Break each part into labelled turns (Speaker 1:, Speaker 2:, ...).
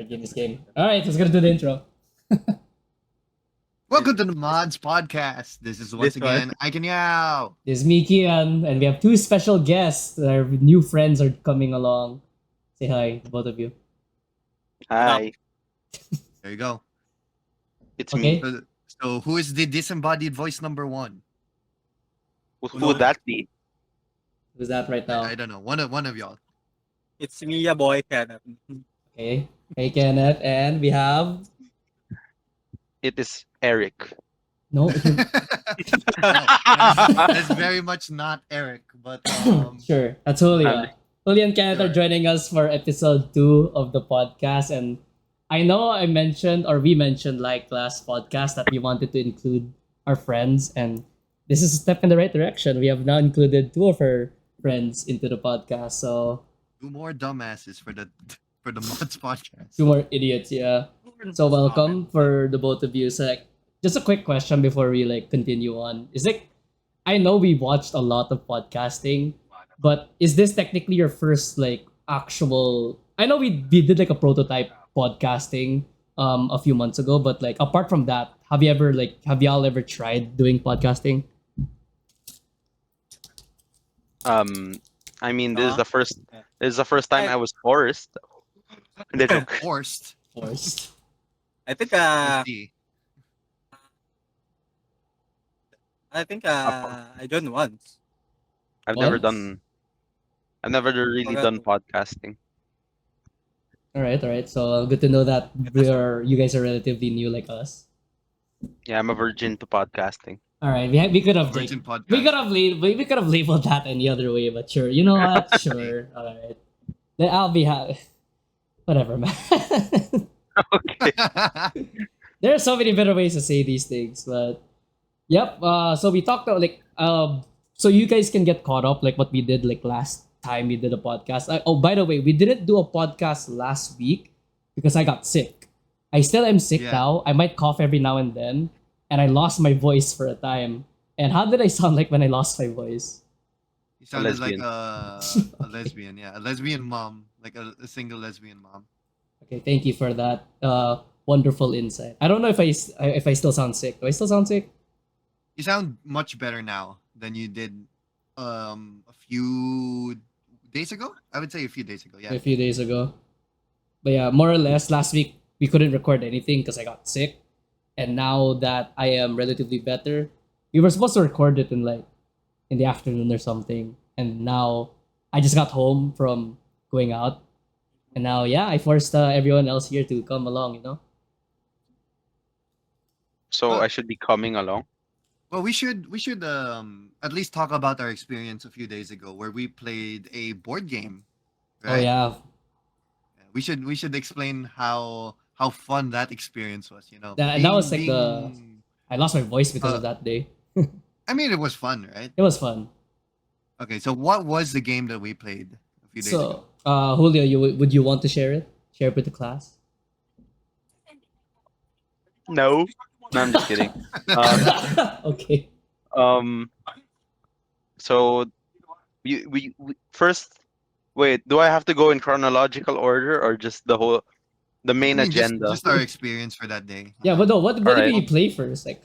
Speaker 1: Game is game. All right, let's go do the intro.
Speaker 2: Welcome to the Mods Podcast. This is once
Speaker 3: This one.
Speaker 2: again Aiken. Yow.
Speaker 1: This is me, Kian, and we have two special guests. Our new friends are coming along. Say hi, both of you.
Speaker 3: Hi,
Speaker 2: There you go.
Speaker 3: it's
Speaker 1: Okay.
Speaker 3: me.
Speaker 2: So who is the disembodied voice number one?
Speaker 3: Who would that be?
Speaker 1: Who's that right now?
Speaker 2: I don't know. One of y'all.
Speaker 3: It's me, ya boy, Kenneth.
Speaker 1: Okay. Hey, Kenneth, and we have
Speaker 3: It is Eric.
Speaker 1: no.
Speaker 2: That's very much not Eric, but
Speaker 1: Sure, that's Julio.
Speaker 3: Um,
Speaker 1: Julio and Kenneth are
Speaker 2: sure.
Speaker 1: joining us for episode 2 of the podcast, and I know I mentioned or we mentioned like last podcast that we wanted to include our friends, and this is a step in the right direction. We have now included 2 of our friends into the podcast, so
Speaker 2: two more dumbasses for the Mods Podcast.
Speaker 1: 2 more idiots, yeah. So welcome for the both of you. So like, just a quick question before we like continue on. Is like I know we watched a lot of podcasting, but is this technically your first like actual? I know we did like a prototype podcasting a few months ago, but like apart from that, have y'all ever tried doing podcasting?
Speaker 3: I mean, this is the first. This is the first time I was forced. Hindi, joke.
Speaker 2: Forced.
Speaker 1: Forced.
Speaker 3: I think
Speaker 2: Let's see.
Speaker 3: I done once. I've
Speaker 1: Once?
Speaker 3: never done. I've never really done podcasting.
Speaker 1: All right. So good to know that you guys are relatively new like us.
Speaker 3: Yeah, I'm a virgin to podcasting.
Speaker 1: All right, we could have
Speaker 2: Virgin
Speaker 1: like,
Speaker 2: Podcast.
Speaker 1: we could have labeled that any other way, but sure, you know what? Sure, all right. Then I'll be whatever, man.
Speaker 3: Okay.
Speaker 1: There are so many better ways to say these things, but yep. So we talked about like so you guys can get caught up like what we did like last time we did a podcast. Oh, by the way, we didn't do a podcast last week because I got sick. I still am sick
Speaker 2: Yeah.
Speaker 1: now. I might cough every now and then, and I lost my voice for a time. And how did I sound like when I lost my voice?
Speaker 2: You sounded like
Speaker 3: lesbian.
Speaker 2: a lesbian, yeah, a lesbian mom, like a single lesbian mom.
Speaker 1: Okay, thank you for that wonderful insight. I don't know if I still sound sick. Do I still sound sick?
Speaker 2: You sound much better now than you did a few days ago. I would say a few days ago. Yeah.
Speaker 1: A few days ago. But yeah, more or less, last week we couldn't record anything because I got sick. And now that I am relatively better, we were supposed to record it in the afternoon or something. And now I just got home from going out. And now, yeah, I forced everyone else here to come along, you know?
Speaker 3: So I should be coming along.
Speaker 2: Well, we should at least talk about our experience a few days ago where we played a board game.
Speaker 1: Oh, yeah.
Speaker 2: We should explain how fun that experience was. You know,
Speaker 1: That was like
Speaker 2: being-
Speaker 1: I lost my voice because of that day.
Speaker 2: I mean, it was fun, right?
Speaker 1: It was fun.
Speaker 2: Okay, so what was the game that we played a few days ago?
Speaker 1: So, Julio, would you want to share it? Share it with the class?
Speaker 3: No, I'm just kidding.
Speaker 1: Okay.
Speaker 3: So we first. Wait, do I have to go in chronological order or just the main
Speaker 2: I mean,
Speaker 3: agenda?
Speaker 2: just our experience for that day.
Speaker 1: Yeah, but no, what did
Speaker 3: Alright.
Speaker 1: we play first? Like,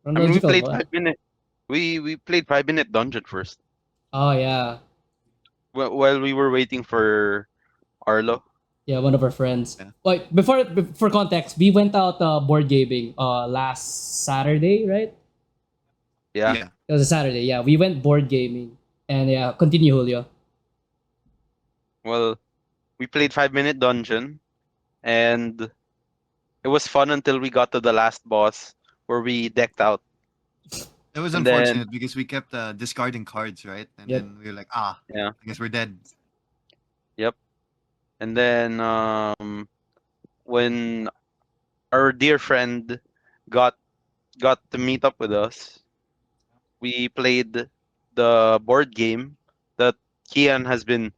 Speaker 3: I mean, we
Speaker 1: chronological
Speaker 3: played
Speaker 1: what?
Speaker 3: 5 minute. We played 5 minute dungeon first.
Speaker 1: Oh yeah,
Speaker 3: While we were waiting for Arlo.
Speaker 1: yeah, one of our friends.
Speaker 2: Yeah.
Speaker 1: Wait, for context, we went out board gaming last Saturday, right?
Speaker 3: Yeah.
Speaker 2: Yeah.
Speaker 1: It was a Saturday. Yeah, we went board gaming, and yeah, continue, Julio.
Speaker 3: Well, we played 5 minute dungeon, and it was fun until we got to the last boss where we decked out.
Speaker 2: It was
Speaker 3: And then-
Speaker 2: unfortunate because we kept discarding cards, right? And
Speaker 1: Yep.
Speaker 2: then we were like,
Speaker 3: Yeah.
Speaker 2: I guess we're dead.
Speaker 3: And then when our dear friend got to meet up with us, we played the board game that Kian has been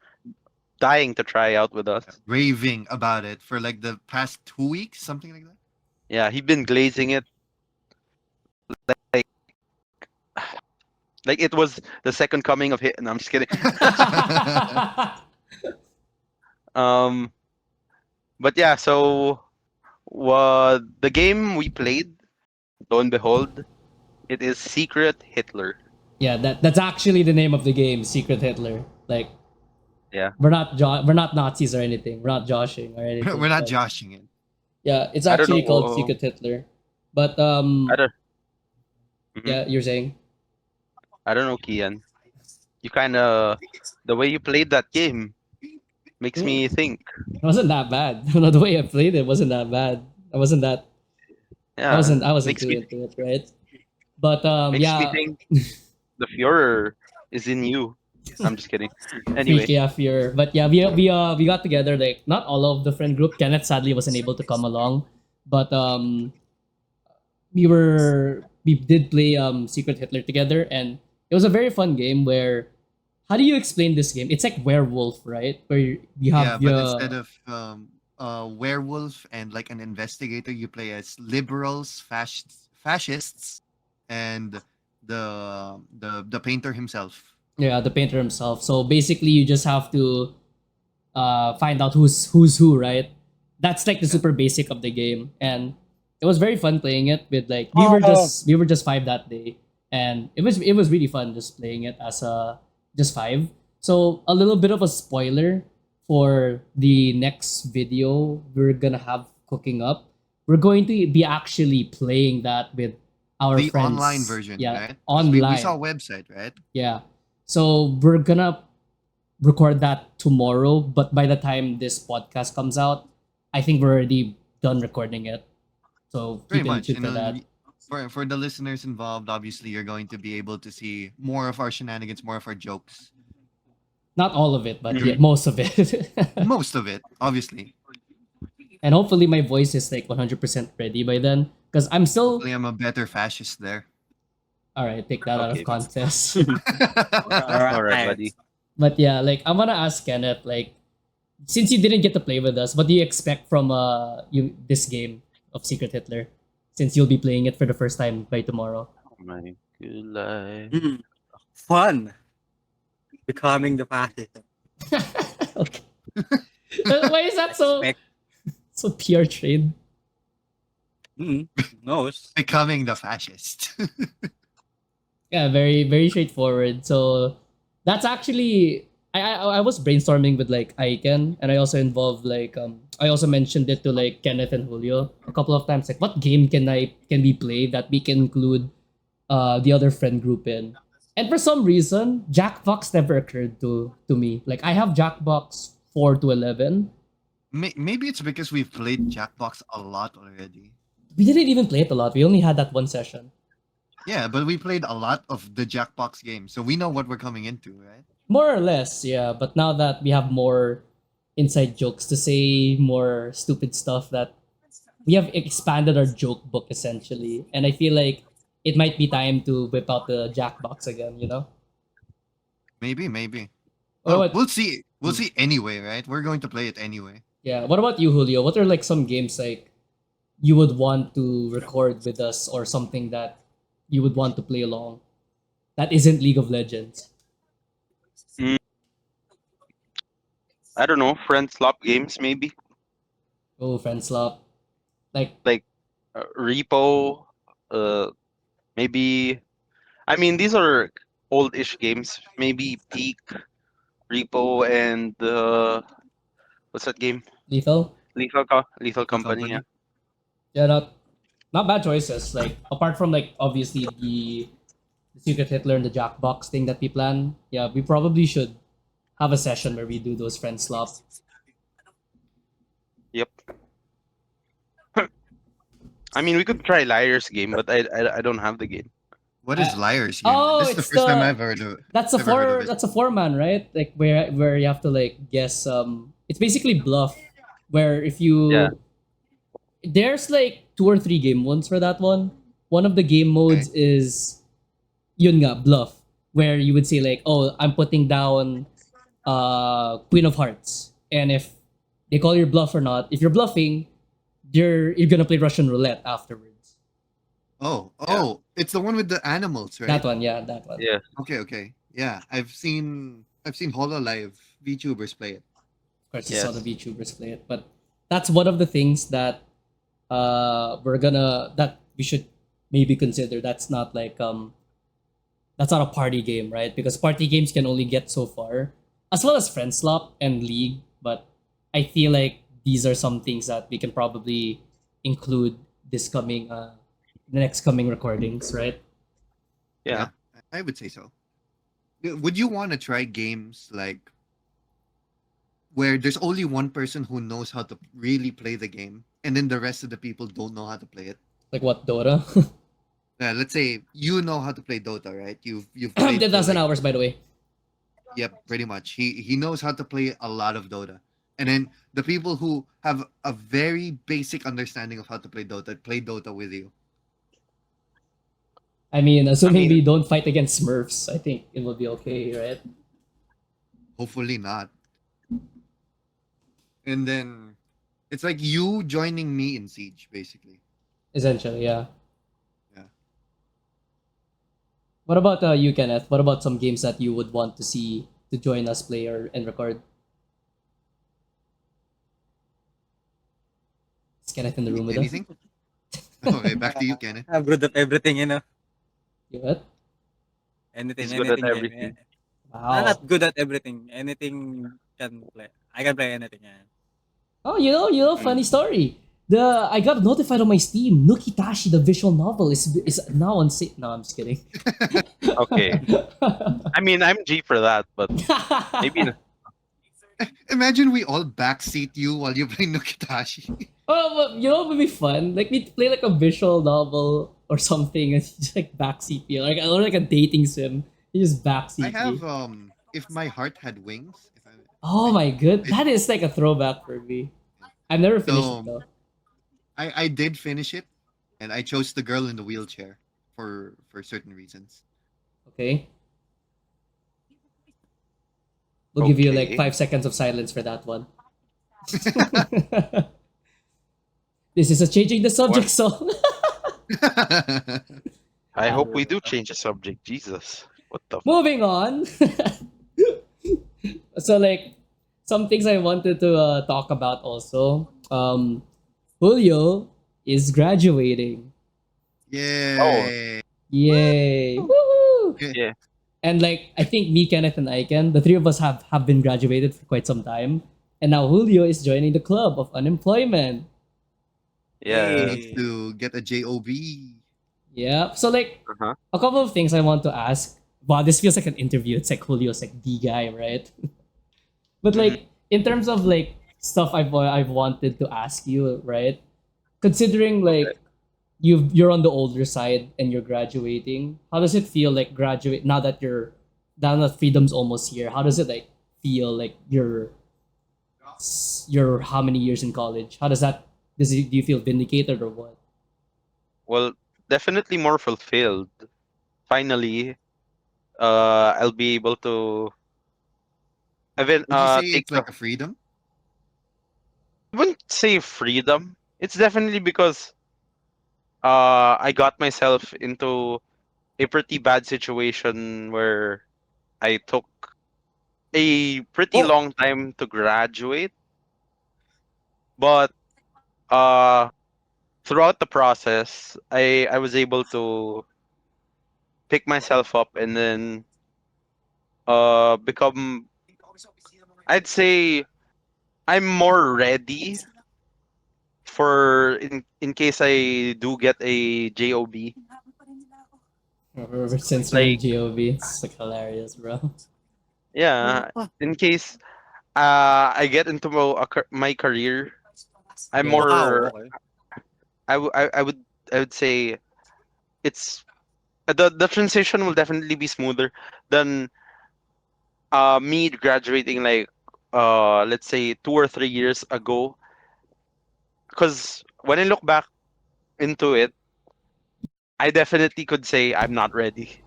Speaker 3: dying to try out with us.
Speaker 2: Raving about it for like the past 2 weeks, something like that.
Speaker 3: Yeah, he'd been glazing it like it was the second coming of hit. No, I'm just kidding. But yeah, so the game we played, lo and behold, it is Secret Hitler.
Speaker 1: Yeah, that's actually the name of the game, Secret Hitler. Like
Speaker 3: Yeah,
Speaker 1: we're not Nazis or anything. We're not joshing or anything.
Speaker 2: We're not
Speaker 1: But
Speaker 2: joshing it.
Speaker 1: yeah, it's
Speaker 3: I don't
Speaker 1: actually called
Speaker 3: know.
Speaker 1: Secret Hitler. But
Speaker 3: I don't. Mhm.
Speaker 1: yeah, you're saying
Speaker 3: I don't know, Kian. You kind of the way you played that game makes
Speaker 1: mm,
Speaker 3: me think.
Speaker 1: it wasn't that bad. The way I played it wasn't that bad. I wasn't that.
Speaker 3: Yeah,
Speaker 1: I wasn't
Speaker 3: makes
Speaker 1: too
Speaker 3: me
Speaker 1: into it, right? But
Speaker 3: makes me
Speaker 1: yeah,
Speaker 3: think the Führer is in you. I'm just kidding. Anyway,
Speaker 1: freaky after. But yeah, we got together. Like not all of the friend group. Kenneth sadly wasn't able to come along, but we did play Secret Hitler together, and it was a very fun game. Where how do you explain this game? It's like werewolf, right? Where you
Speaker 2: Yeah,
Speaker 1: have
Speaker 2: but instead
Speaker 1: your
Speaker 2: of werewolf and like an investigator, you play as liberals, fascists, and the painter himself.
Speaker 1: yeah the painter himself. So basically, you just have to find out who's who, right? That's like the
Speaker 2: Yeah.
Speaker 1: super basic of the game, and it was very fun playing it with like
Speaker 4: Oh,
Speaker 1: we were just five that day, and it was really fun just playing it as a just five. So a little bit of a spoiler for the next video we're gonna have cooking up. We're going to be actually playing that with our
Speaker 2: The
Speaker 1: friends.
Speaker 2: online version,
Speaker 1: Yeah,
Speaker 2: right? 'Cause we saw
Speaker 1: online.
Speaker 2: a website, right?
Speaker 1: Yeah. So we're gonna record that tomorrow, but by the time this podcast comes out, I think we're already done recording it. So
Speaker 2: Pretty
Speaker 1: keep in
Speaker 2: much.
Speaker 1: tune for that.
Speaker 2: For the listeners involved, obviously you're going to be able to see more of our shenanigans, more of our jokes.
Speaker 1: Not all of it, but yeah,
Speaker 3: Mhm.
Speaker 1: most of it.
Speaker 2: Most of it, obviously.
Speaker 1: And hopefully my voice is like 100% ready by then. Because I'm still.
Speaker 2: Hopefully I'm a better fascist there.
Speaker 1: Alright, take that out of
Speaker 3: Okay.
Speaker 1: context.
Speaker 3: All right,
Speaker 4: alright.
Speaker 3: buddy.
Speaker 1: But yeah, like I wanna ask Kenneth, like, since you didn't get to play with us, what do you expect from this game of Secret Hitler? Since you'll be playing it for the first time by tomorrow.
Speaker 3: Oh my good life.
Speaker 4: Fun. Becoming the fascist.
Speaker 1: Okay. Why is that so
Speaker 4: Expect.
Speaker 1: so pure trade?
Speaker 4: Knows.
Speaker 2: Becoming the fascist.
Speaker 1: Yeah, very straightforward. So that's actually I was brainstorming with like Aiken, and I also involved like I also mentioned it to like Kenneth and Julio a couple of times. Like, what game can we play that we can include the other friend group in? And for some reason, Jackbox never occurred to me. Like, I have Jackbox 4 to 11.
Speaker 2: Maybe it's because we've played Jackbox a lot already.
Speaker 1: We didn't even play it a lot. We only had that one session.
Speaker 2: Yeah, but we played a lot of the Jackbox games, so we know what we're coming into, right?
Speaker 1: More or less, yeah. But now that we have more inside jokes to say, more stupid stuff, that we have expanded our joke book essentially. And I feel like it might be time to whip out the Jackbox again, you know?
Speaker 2: Maybe.
Speaker 1: Or
Speaker 2: Oh,
Speaker 1: what?
Speaker 2: we'll see. We'll see anyway, right? We're going to play it anyway.
Speaker 1: Yeah. What about you, Julio? What are like some games like you would want to record with us, or something that you would want to play along that isn't League of Legends?
Speaker 3: I don't know, friend swap games maybe,
Speaker 1: Oh, Friend Slap. Like,
Speaker 3: like Repo. Maybe. I mean, these are old-ish games. Maybe Peak, Repo, and what's that game?
Speaker 1: Lethal?
Speaker 3: Lethal Company. Yeah.
Speaker 1: Yeah, not bad choices. Like, apart from like obviously the Secret Hitler and the Jackbox thing that we plan, yeah, we probably should have a session where we do those friend slop.
Speaker 3: Yep. I mean, we could try Liar's game, but I don't have the game.
Speaker 2: What is
Speaker 1: Uh,
Speaker 2: Liar's game?
Speaker 1: oh,
Speaker 2: This is the
Speaker 1: it's
Speaker 2: first time
Speaker 1: the-
Speaker 2: I've heard of it.
Speaker 1: That's a
Speaker 2: Never heard of it.
Speaker 1: that's a 4-man, right? Like where you have to like guess it's basically bluff, where if you
Speaker 3: Yeah.
Speaker 1: there's like 2 or 3 game modes for that one. One of the game modes is yun nga, bluff, where you would say like, oh, I'm putting down Queen of Hearts, and if they call your bluff or not, if you're bluffing, you're gonna play Russian roulette afterwards.
Speaker 2: Oh, it's the one with the animals, right?
Speaker 1: That one, yeah, that one.
Speaker 3: Yeah.
Speaker 2: Okay. Yeah, I've seen HoloLive VTubers play it.
Speaker 1: Of course, you saw
Speaker 3: Yes.
Speaker 1: the VTubers play it, but that's one of the things that that we should maybe consider. That's not a party game, right? Because party games can only get so far, as well as friend slop and league. But I feel like these are some things that we can probably include this coming the next coming recordings, right?
Speaker 3: Yeah.
Speaker 2: Yeah, I would say so. Would you want to try games like where there's only one person who knows how to really play the game, and then the rest of the people don't know how to play it?
Speaker 1: Like what, Dota?
Speaker 2: Let's say you know how to play Dota, right? You've played
Speaker 1: Ten
Speaker 2: for
Speaker 1: thousand
Speaker 2: like,
Speaker 1: hours, by the way.
Speaker 2: yep, pretty much. He knows how to play a lot of Dota. And then the people who have a very basic understanding of how to play Dota with you.
Speaker 1: I mean,
Speaker 3: I
Speaker 1: assuming
Speaker 3: mean,
Speaker 1: we don't fight against Smurfs, I think it will be okay, right?
Speaker 2: Hopefully not. And then it's like you joining me in Siege, basically.
Speaker 1: Essentially, yeah.
Speaker 2: Yeah.
Speaker 1: What about you, Kenneth? What about some games that you would want to see to join us play or and record? Is Kenneth in the room with us?
Speaker 2: Anything? Okay, back to you, Kenneth.
Speaker 4: I'm good at everything, you know.
Speaker 1: You what?
Speaker 4: Anything,
Speaker 3: he's good at
Speaker 4: anything.
Speaker 3: everything.
Speaker 4: I'm
Speaker 1: Wow.
Speaker 4: not good at everything. Anything can play. I can play anything. Yeah.
Speaker 1: Oh, funny story. I got notified on my Steam. Nukitashi, the visual novel, is now on sale. No, I'm just kidding.
Speaker 3: Okay. I mean, I'm G for that, but maybe
Speaker 2: Imagine we all backseat you while you play Nukitashi.
Speaker 1: Oh, but you know what would be fun? Like we play like a visual novel or something, and you just like backseat me, or like a dating sim. You just backseat
Speaker 2: I have
Speaker 1: me.
Speaker 2: If my heart had wings. If
Speaker 1: Oh my good,
Speaker 2: I,
Speaker 1: that is like a throwback for me. I've never finished it
Speaker 2: so
Speaker 1: though.
Speaker 2: I did finish it, and I chose the girl in the wheelchair for certain reasons.
Speaker 1: Okay, we'll give you like
Speaker 3: okay.
Speaker 1: 5 seconds of silence for that one. This is a changing the subject song.
Speaker 3: I hope we do change the subject. Jesus, what the?
Speaker 1: Moving on. So like some things I wanted to talk about also. Julio is graduating.
Speaker 3: Oh,
Speaker 2: Yay!
Speaker 1: Yay! Woohoo!
Speaker 2: Okay.
Speaker 3: yeah,
Speaker 1: And like I think me, Kenneth, and Aiken, the three of us have been graduated for quite some time, and now Julio is joining the club of unemployment.
Speaker 2: He
Speaker 3: yeah.
Speaker 2: needs to get a job.
Speaker 1: Yeah. So like
Speaker 3: Uh-huh.
Speaker 1: a couple of things I want to ask. Wow, this feels like an interview. It's like Julio's like the guy, right? But
Speaker 3: Mhm.
Speaker 1: like in terms of like stuff I've wanted to ask you, right? Considering
Speaker 3: Okay.
Speaker 1: like you're on the older side and you're graduating, how does it feel like graduate now that freedom's almost here? How does it like feel like you're how many years in college? How do you feel vindicated or what?
Speaker 3: Well, definitely more fulfilled. Finally, I'll be able to even
Speaker 2: Would you say
Speaker 3: take
Speaker 2: it's
Speaker 3: the.
Speaker 2: like a freedom?
Speaker 3: I wouldn't say freedom. It's definitely because I got myself into a pretty bad situation where I took a pretty
Speaker 1: Oh,
Speaker 3: long time to graduate, but uh throughout the process I was able to pick myself up and then become, I'd say, I'm more ready for in case I do get a job.
Speaker 1: since you're in
Speaker 3: Like,
Speaker 1: GOV, it's like hilarious, bro.
Speaker 3: yeah, in case I get into my career, I'm
Speaker 1: Yeah.
Speaker 3: more,
Speaker 4: Wow. Okay.
Speaker 3: I would say it's the transition will definitely be smoother than me graduating like let's say 2 or 3 years ago. Because when I look back into it, I definitely could say I'm not ready.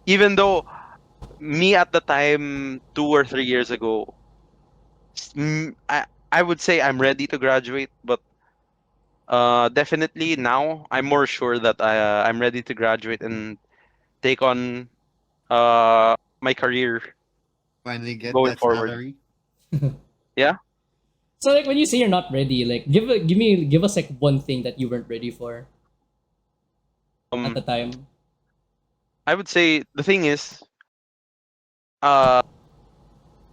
Speaker 3: Even though me at the time 2 or 3 years ago, I would say I'm ready to graduate, but definitely now I'm more sure that I'm ready to graduate and take on my career
Speaker 2: Finally get
Speaker 3: going
Speaker 2: that
Speaker 3: forward.
Speaker 2: salary.
Speaker 3: Yeah.
Speaker 1: So like when you say you're not ready, like give us like one thing that you weren't ready for at the
Speaker 3: Um,
Speaker 1: time.
Speaker 3: I would say the thing is, uh,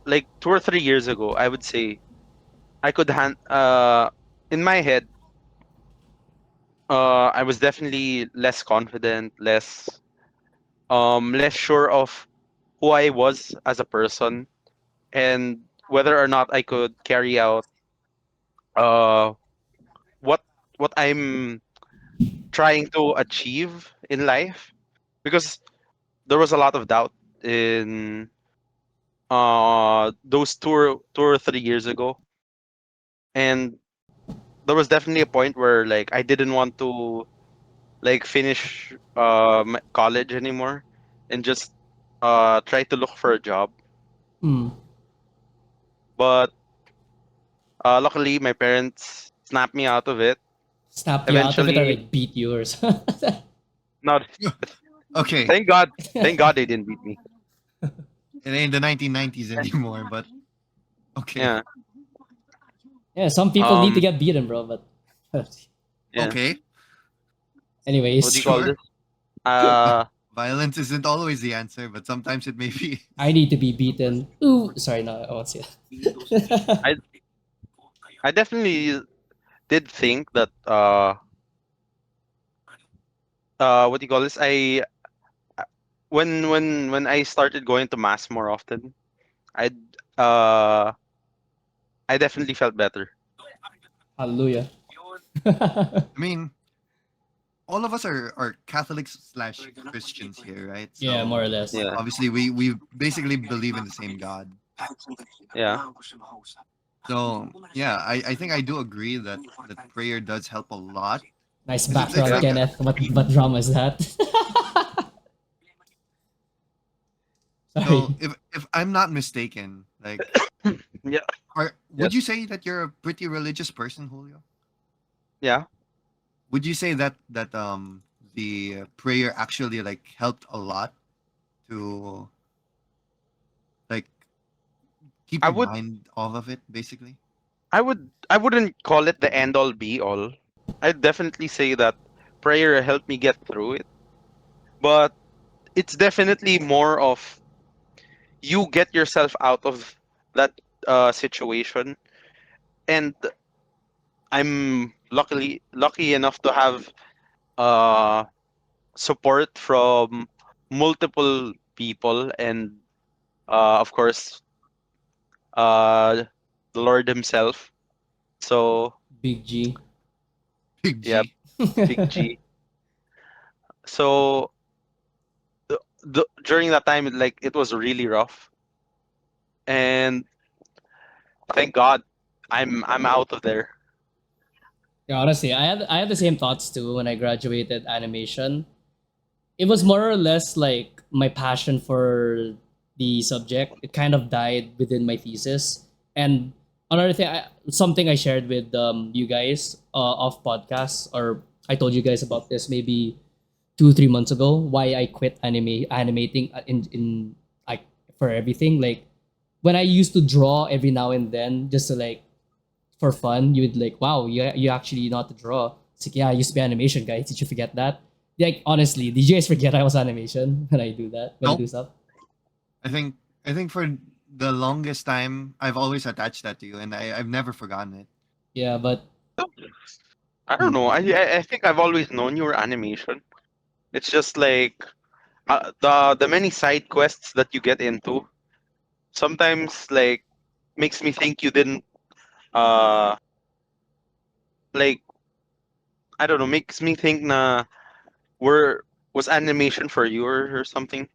Speaker 3: like 2 or 3 years ago, I would say I could in my head, I was definitely less confident, less sure of who I was as a person, and whether or not I could carry out uh what what I'm trying to achieve in life, because there was a lot of doubt in those 2 or 3 years ago, and there was definitely a point where like I didn't want to like finish college anymore and just try to look for a job.
Speaker 1: Hmm.
Speaker 3: But luckily my parents snapped me out of it
Speaker 1: Snap you out of it or
Speaker 3: eventually.
Speaker 1: like beat you or something.
Speaker 3: Not
Speaker 2: Okay,
Speaker 3: thank god, thank god they didn't beat me.
Speaker 2: it ain't the 1990s anymore, but okay,
Speaker 3: Yeah.
Speaker 1: Yeah, some people need to
Speaker 3: um
Speaker 1: get beaten, bro. But
Speaker 3: yeah,
Speaker 2: okay,
Speaker 3: what do
Speaker 1: anyways,
Speaker 3: you call
Speaker 2: sure.
Speaker 3: this? uh
Speaker 2: Violence isn't always the answer, but sometimes it may be.
Speaker 1: I need to be beaten. Ooh, sorry, no, I won't say that.
Speaker 3: i I definitely did think that what do you call this, when I started going to mass more often, I uh I definitely felt better.
Speaker 1: Hallelujah.
Speaker 2: I mean, all of us are Catholics slash Christians here, right?
Speaker 1: Yeah, more
Speaker 2: So
Speaker 1: or less.
Speaker 3: Yeah,
Speaker 2: obviously we basically believe in the same God.
Speaker 3: yeah.
Speaker 2: So yeah, I think I do agree that prayer does help a lot.
Speaker 1: Nice
Speaker 2: 'Cause it's
Speaker 1: background,
Speaker 3: Yeah.
Speaker 2: like
Speaker 1: Kenneth. What drama is that?
Speaker 2: so
Speaker 1: Sorry.
Speaker 2: if I'm not mistaken, like
Speaker 3: Yeah.
Speaker 2: would
Speaker 3: Yes.
Speaker 2: you say that you're a pretty religious person, Julio?
Speaker 3: Yeah.
Speaker 2: Would you say that the prayer actually like helped a lot to like keep
Speaker 3: I
Speaker 2: your
Speaker 3: would
Speaker 2: mind off of it, basically?
Speaker 3: I wouldn't call it the end all be all. I'd definitely say that prayer helped me get through it. But it's definitely more of you get yourself out of that situation. And I'm lucky enough to have uh support from multiple people, and of course uh the Lord himself. So
Speaker 1: Big G.
Speaker 2: Big
Speaker 3: yeah,
Speaker 2: G.
Speaker 3: big G. So during that time, like it was really rough, and thank God I'm out of there.
Speaker 1: Yeah, honestly, I had the same thoughts too when I graduated animation. It was more or less like my passion for the subject. It kind of died within my thesis. And another thing, something I shared with you guys off podcasts, or I told you guys about this maybe 2 3 months ago. Why I quit animating in like for everything. Like when I used to draw every now and then, just to like for fun, you would like, wow, you actually know how to draw. It's like, yeah, I used to be animation guy. Did you forget that? Like honestly, did you guys forget I was animation when I do that? When I
Speaker 2: Nope.
Speaker 1: do stuff?
Speaker 2: I think I think for the longest time I've always attached that to you, and I've never forgotten it.
Speaker 1: Yeah, but
Speaker 3: I don't
Speaker 2: Hmm.
Speaker 3: know. I think I've always known you were animation. It's just like the many side quests that you get into sometimes like makes me think you didn't uh like I don't know, makes me think na were was animation for you, or something.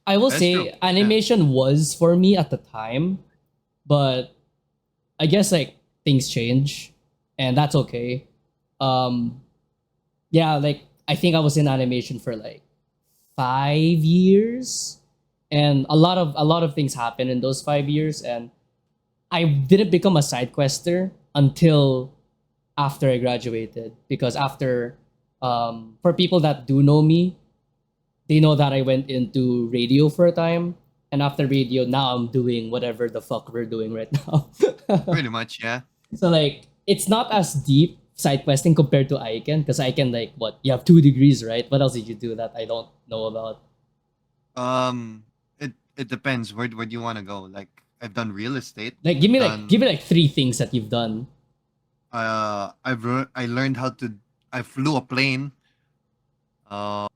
Speaker 1: I will
Speaker 2: That's true.
Speaker 1: say
Speaker 2: Yeah.
Speaker 1: animation was for me at the time, but I guess like things change, and that's okay. Um, yeah, like I think I was in animation for like 5 years, and a lot of things happened in those 5 years, and I didn't become a side quester until after I graduated. Because after, for people that do know me, they know that I went into radio for a time, and after radio, now I'm doing whatever the fuck we're doing right now.
Speaker 2: Pretty much, yeah.
Speaker 1: So like it's not as deep side questing compared to Aiken, because Aiken like what you have 2 degrees, right? What else did you do that I don't know about?
Speaker 2: It depends. Where do you want to go? Like I've done real estate.
Speaker 1: Like
Speaker 2: I've
Speaker 1: give me
Speaker 2: done.
Speaker 1: like 3 things that you've done.
Speaker 2: I learned how to. I flew a plane. Um,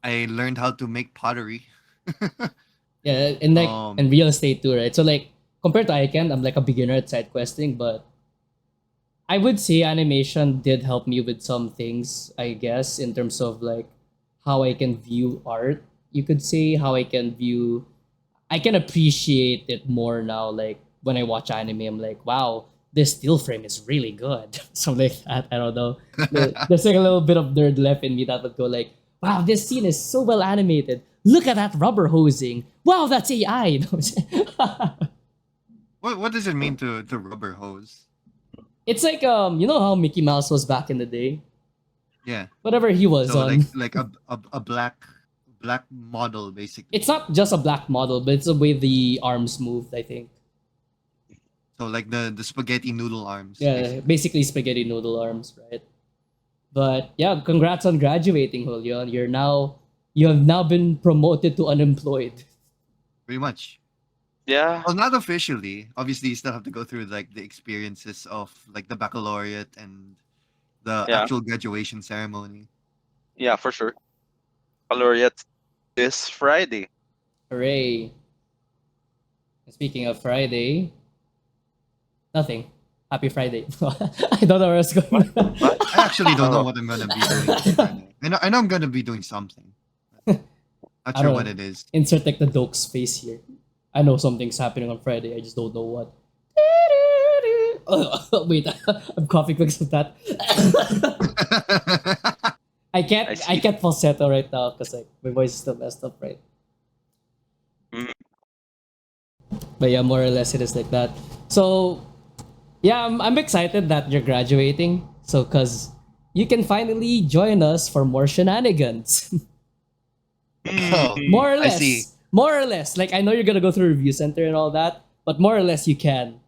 Speaker 2: I learned how to make pottery.
Speaker 1: Yeah, and like and
Speaker 2: um,
Speaker 1: real estate too, right? So like compared to Aiken, I'm like a beginner at side questing, but I would say animation did help me with some things, I guess, in terms of like how I can view art. You could say how I can appreciate it more now. Like when I watch anime, I'm like, wow, this still frame is really good. Something like that. I don't know. There's like a little bit of nerd left in me that would go like, wow, this scene is so well animated. Look at that rubber hosing. Wow, that's AI. You know what I'm saying?
Speaker 2: what does it mean to rubber hose?
Speaker 1: It's like you know how Mickey Mouse was back in the day?
Speaker 2: Yeah.
Speaker 1: Whatever he was
Speaker 2: So
Speaker 1: on.
Speaker 2: like a black model basically.
Speaker 1: It's not just a black model, but it's the way the arms moved, I think.
Speaker 2: So like the spaghetti noodle arms
Speaker 1: Yeah,
Speaker 2: basically.
Speaker 1: basically spaghetti noodle arms, right? But yeah, congrats on graduating, Julio. You have now been promoted to unemployed.
Speaker 2: Pretty much.
Speaker 3: Yeah.
Speaker 2: Well, not officially. Obviously, you still have to go through like the experiences of like the baccalaureate and the
Speaker 3: Yeah.
Speaker 2: actual graduation ceremony.
Speaker 3: Yeah, for sure. Laureate this Friday.
Speaker 1: Hooray. Speaking of Friday, nothing. Happy Friday. I don't know where I was going.
Speaker 3: What?
Speaker 2: I actually don't know
Speaker 3: Oh,
Speaker 2: what I'm gonna be doing this Friday. I know I'm gonna be doing something. Not
Speaker 1: I
Speaker 2: sure
Speaker 1: don't
Speaker 2: what
Speaker 1: know.
Speaker 2: it is.
Speaker 1: Insert like the Dokes face here. I know something's happening on Friday. I just don't know what. Oh, wait, I'm coughing because of that. I
Speaker 3: I
Speaker 1: can't I
Speaker 3: see.
Speaker 1: can't falsetto right now because like my voice is still messed up, right?
Speaker 3: Mm.
Speaker 1: But yeah, more or less it is like that. So yeah, I'm excited that you're graduating. So cause you can finally join us for more shenanigans.
Speaker 2: Oh,
Speaker 1: More or
Speaker 2: I see.
Speaker 1: less. More or less. Like I know you're gonna go through review center and all that, but more or less you can.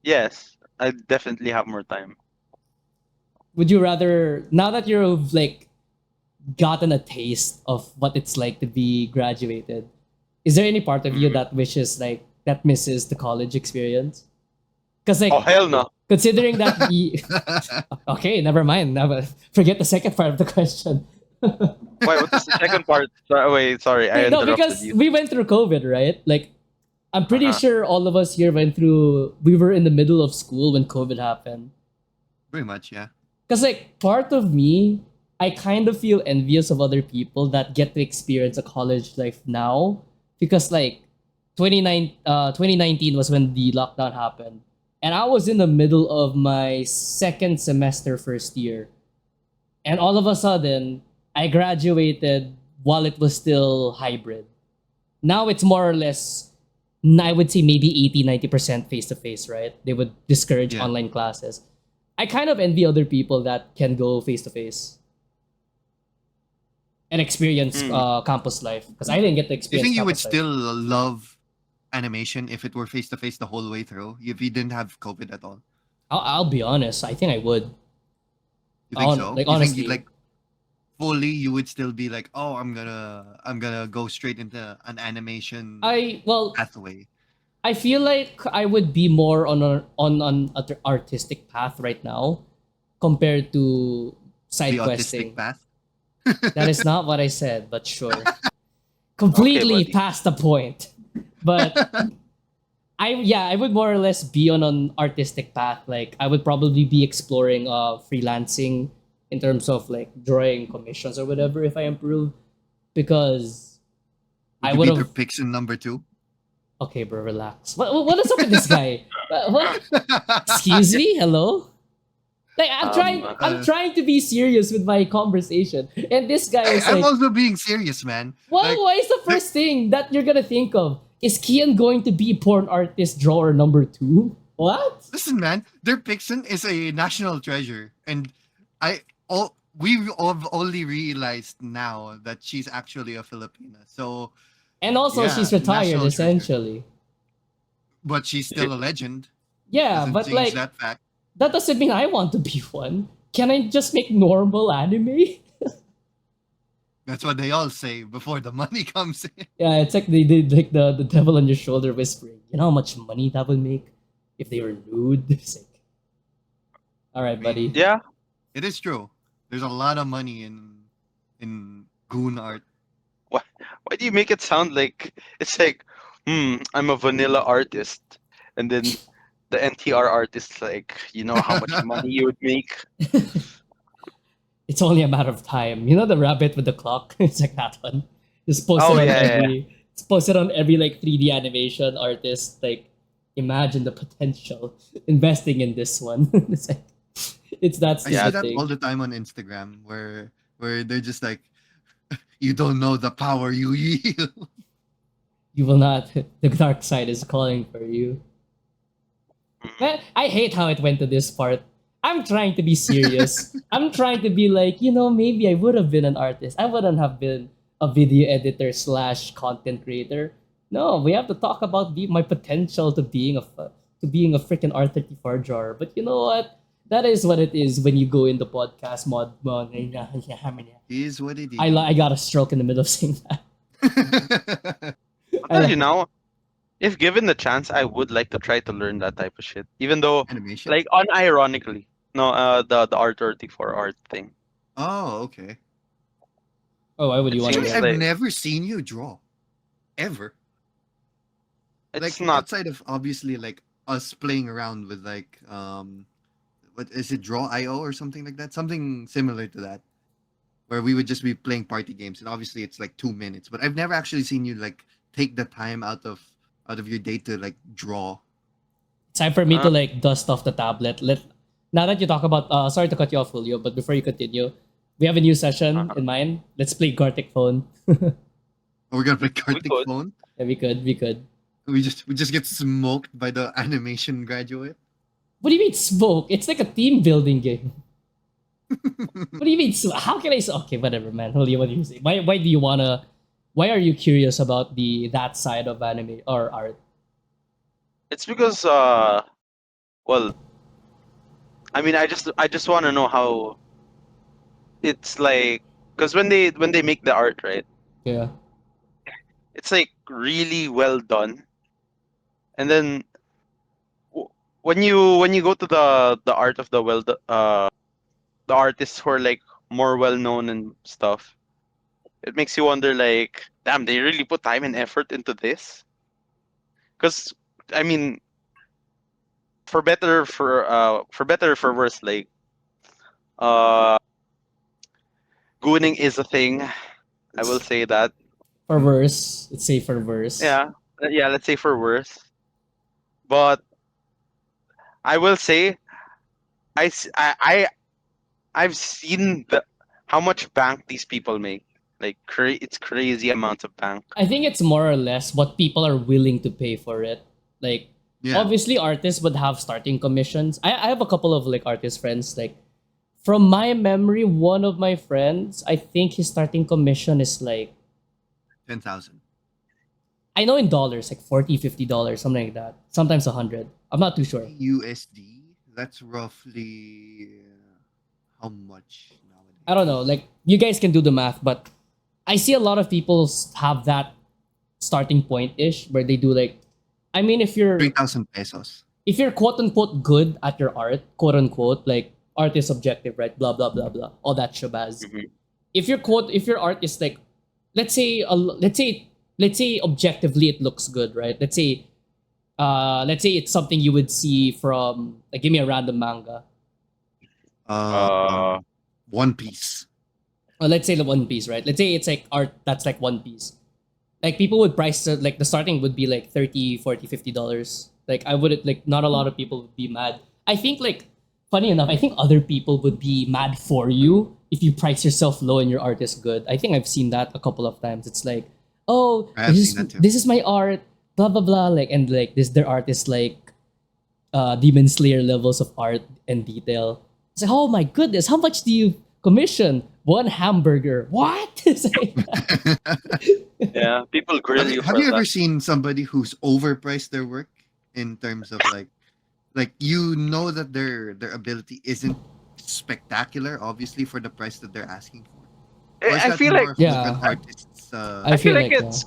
Speaker 3: Yes, I definitely have more time.
Speaker 1: Would you rather now that you've like gotten a taste of what it's like to be graduated, is there any part of you
Speaker 2: Mhm.
Speaker 1: that wishes like that misses the college experience? Because
Speaker 3: Oh,
Speaker 1: like
Speaker 3: hell no.
Speaker 1: considering that okay, never mind. Never forget the second part of the question.
Speaker 3: Wait, what was the second part? Wait, sorry, I
Speaker 1: No,
Speaker 3: interrupted
Speaker 1: because
Speaker 3: you.
Speaker 1: we went through COVID, right? Like I'm pretty
Speaker 3: Uh-huh.
Speaker 1: sure all of us here went through. We were in the middle of school when COVID happened.
Speaker 2: Pretty much, yeah.
Speaker 1: Because like part of me, I kind of feel envious of other people that get to experience a college life now. Because like 2019 was when the lockdown happened. And I was in the middle of my second semester first year. And all of a sudden, I graduated while it was still hybrid. Now it's more or less, I would say maybe 80-90% face to face, right? They would discourage
Speaker 2: Yeah.
Speaker 1: online classes. I kind of envy other people that can go face to face and experience
Speaker 3: Mm.
Speaker 1: campus life because I didn't get to
Speaker 2: Do you
Speaker 1: experience
Speaker 2: think you would
Speaker 1: campus life.
Speaker 2: still love animation if it were face to face the whole way through? If you didn't have COVID at all?
Speaker 1: I'll be honest. I think I would.
Speaker 2: You think so?
Speaker 1: Like
Speaker 2: You think you
Speaker 1: honestly,
Speaker 2: like fully you would still be like, oh, I'm gonna go straight into an animation
Speaker 1: well,
Speaker 2: pathway.
Speaker 1: I feel like I would be more on an artistic path right now compared to
Speaker 2: The
Speaker 1: side
Speaker 2: autistic
Speaker 1: questing.
Speaker 2: path.
Speaker 1: That is not what I said, but sure.
Speaker 3: Okay,
Speaker 1: Completely
Speaker 3: buddy.
Speaker 1: past the point. But I would more or less be on an artistic path. Like I would probably be exploring freelancing in terms of like drawing commissions or whatever if I improve because
Speaker 2: Would
Speaker 1: I
Speaker 2: you
Speaker 1: would
Speaker 2: be their
Speaker 1: have.
Speaker 2: Pixin number two?
Speaker 1: Okay, bro, relax. What is up with this guy? What? Excuse me, hello. Like I'm
Speaker 2: Uh,
Speaker 1: trying to be serious with my conversation, and this guy is
Speaker 2: I'm
Speaker 1: like,
Speaker 2: also being serious, man.
Speaker 1: well,
Speaker 2: Like,
Speaker 1: what is the
Speaker 2: the-
Speaker 1: first thing that you're gonna think of? Is Kian going to be porn artist drawer number 2? What?
Speaker 2: listen, man, their Pixin is a national treasure, and we've only realized now that she's actually a Filipina. So
Speaker 1: And also,
Speaker 2: yeah,
Speaker 1: she's retired
Speaker 2: national treasure.
Speaker 1: essentially.
Speaker 2: But she's still a legend.
Speaker 1: Yeah,
Speaker 2: Doesn't
Speaker 1: but
Speaker 2: change
Speaker 1: like
Speaker 2: that fact.
Speaker 1: that doesn't mean I want to be one. Can I just make normal anime?
Speaker 2: That's what they all say before the money comes in.
Speaker 1: Yeah, it's like they did like the devil on your shoulder whispering. You know how much money that would make if they were nude? It's like, all
Speaker 2: I
Speaker 1: right, buddy.
Speaker 2: mean,
Speaker 3: Yeah.
Speaker 2: it is true. There's a lot of money in goon art.
Speaker 3: Why why do you make it sound like it's like, I'm a vanilla artist, and then the NTR artist like, you know how much money you would make?
Speaker 1: It's only a matter of time. You know the rabbit with the clock? It's like that one. Just
Speaker 3: Oh
Speaker 1: posted on
Speaker 3: yeah, yeah, yeah.
Speaker 1: every. It's posted on every like 3D animation artist. Like, imagine the potential investing in this one. It's like, it's that
Speaker 2: I see
Speaker 1: stupid
Speaker 2: that all
Speaker 1: thing.
Speaker 2: the time on Instagram where they're just like, you don't know the power you yield.
Speaker 1: You will not. The dark side is calling for you. Man, I hate how it went to this part. I'm trying to be serious. I'm trying to be like, maybe I would have been an artist. I wouldn't have been a video editor slash content creator. No, we have to talk about my potential to being a freaking R34 drawer. But you know what? That is what it is when you go in the podcast mod.
Speaker 2: Is what it is.
Speaker 1: I got a stroke in the middle of saying that.
Speaker 3: I'll tell you now, if given the chance, I would like to try to learn that type of shit. Even though,
Speaker 2: Animation.
Speaker 3: like, unironically, no, the R34 art thing.
Speaker 2: Oh, okay.
Speaker 1: Oh, why would
Speaker 3: It
Speaker 1: you want to
Speaker 3: seems
Speaker 1: learn?
Speaker 2: I've
Speaker 3: like
Speaker 2: never seen you draw. Ever.
Speaker 3: it's
Speaker 2: Like
Speaker 3: not.
Speaker 2: outside of obviously like us playing around with like what is it, Draw.io or something like that? Something similar to that. Where we would just be playing party games and obviously it's like 2 minutes. But I've never actually seen you like take the time out of your day to like draw.
Speaker 1: Time for me to
Speaker 3: Uh,
Speaker 1: like dust off the tablet. Now that you talk about, sorry to cut you off, Julio, but before you continue, we have a new session
Speaker 3: uh,
Speaker 1: in mind. Let's play Gartic Phone.
Speaker 2: Or we're gonna play
Speaker 3: we
Speaker 2: Kartik
Speaker 3: could.
Speaker 2: phone.
Speaker 1: Yeah, we could.
Speaker 2: We just get smoked by the animation graduate.
Speaker 1: What do you mean smoke? It's like a team building game. What do you mean? How can I say? Okay, whatever, man. Julio, what do you say? Why do you wanna? Why are you curious about that side of anime or art?
Speaker 3: It's because well, I mean, I just want to know how it's like, because when they make the art, right?
Speaker 1: Yeah.
Speaker 3: It's like really well done, and then w- when you go to the art of the artists who are like more well known and stuff, it makes you wonder like, damn, they really put time and effort into this. Because I mean, for better or for worse, like uh, gooning is a thing. I will say that.
Speaker 1: For verse, let's say for verse.
Speaker 3: Yeah, yeah. Let's say for worse, but I will say I've seen how much bank these people make. Like it's crazy amounts of bank.
Speaker 1: I think it's more or less what people are willing to pay for it. Like,
Speaker 2: Yeah.
Speaker 1: obviously, artists would have starting commissions. I have a couple of like artist friends. Like, from my memory, one of my friends, I think his starting commission is like,
Speaker 2: 10,000.
Speaker 1: I know in dollars, like $40, $50, something like that. Sometimes 100. I'm not too sure.
Speaker 2: USD. That's roughly how much nowadays?
Speaker 1: I don't know. Like, you guys can do the math, but I see a lot of people have that starting point ish where they do like, I mean,
Speaker 2: 3,000 pesos.
Speaker 1: if you're quote unquote good at your art, quote unquote, like art is subjective, right? Blah blah blah blah, all that shabazz.
Speaker 3: Mhm.
Speaker 1: If your art is like, let's say objectively it looks good, right? Let's say it's something you would see from, like, give me a random manga.
Speaker 3: Uh,
Speaker 2: One Piece.
Speaker 1: Or let's say the One Piece, right? Let's say it's like art that's like One Piece. Like, people would price it, like the starting would be like 30, 40, $50. Like, I wouldn't, like, not a lot of people would be mad. I think, like, funny enough, I think other people would be mad for you if you price yourself low and your art is good. I think I've seen that a couple of times. It's like, oh,
Speaker 2: I have
Speaker 1: this is
Speaker 2: seen that too.
Speaker 1: this is my art, blah blah blah, like, and like this their art is like Demon Slayer levels of art and detail. It's like, oh my goodness, how much do you commission? One hamburger. What? It's like,
Speaker 3: yeah, people grill
Speaker 2: Have you,
Speaker 3: you
Speaker 2: have
Speaker 3: for
Speaker 2: you ever
Speaker 3: that.
Speaker 2: seen somebody who's overpriced their work in terms of like Like you know that their ability isn't spectacular, obviously for the price that they're asking for, or is
Speaker 3: I
Speaker 2: that
Speaker 3: feel like
Speaker 2: more of like an
Speaker 1: Yeah,
Speaker 2: artist's?
Speaker 1: I
Speaker 3: I feel
Speaker 1: feel
Speaker 3: like
Speaker 1: like yeah.
Speaker 3: it's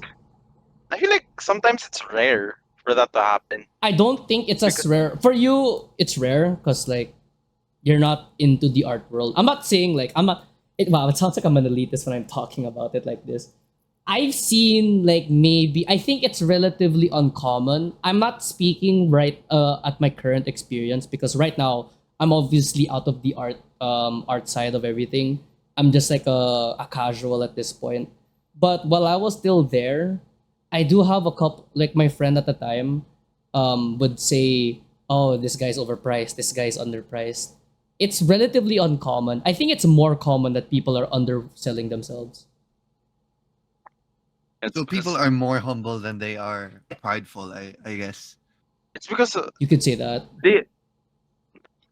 Speaker 3: I feel like sometimes it's rare for that to happen
Speaker 1: I don't think it's as
Speaker 3: because
Speaker 1: rare for you. It's rare because like you're not into the art world. I'm not saying like I'm not. Wow, it sounds like I'm an elitist when I'm talking about it like this. I've seen like maybe I think it's relatively uncommon. I'm not speaking right at my current experience because right now I'm obviously out of the art side of everything. I'm just like a casual at this point. But while I was still there, I do have a couple like my friend at the time would say, "Oh, this guy's overpriced. This guy's underpriced." It's relatively uncommon. I think it's more common that people are underselling themselves.
Speaker 3: it's
Speaker 2: So people
Speaker 3: because
Speaker 2: are more humble than they are prideful. I guess.
Speaker 3: it's because
Speaker 1: You could say that.
Speaker 3: they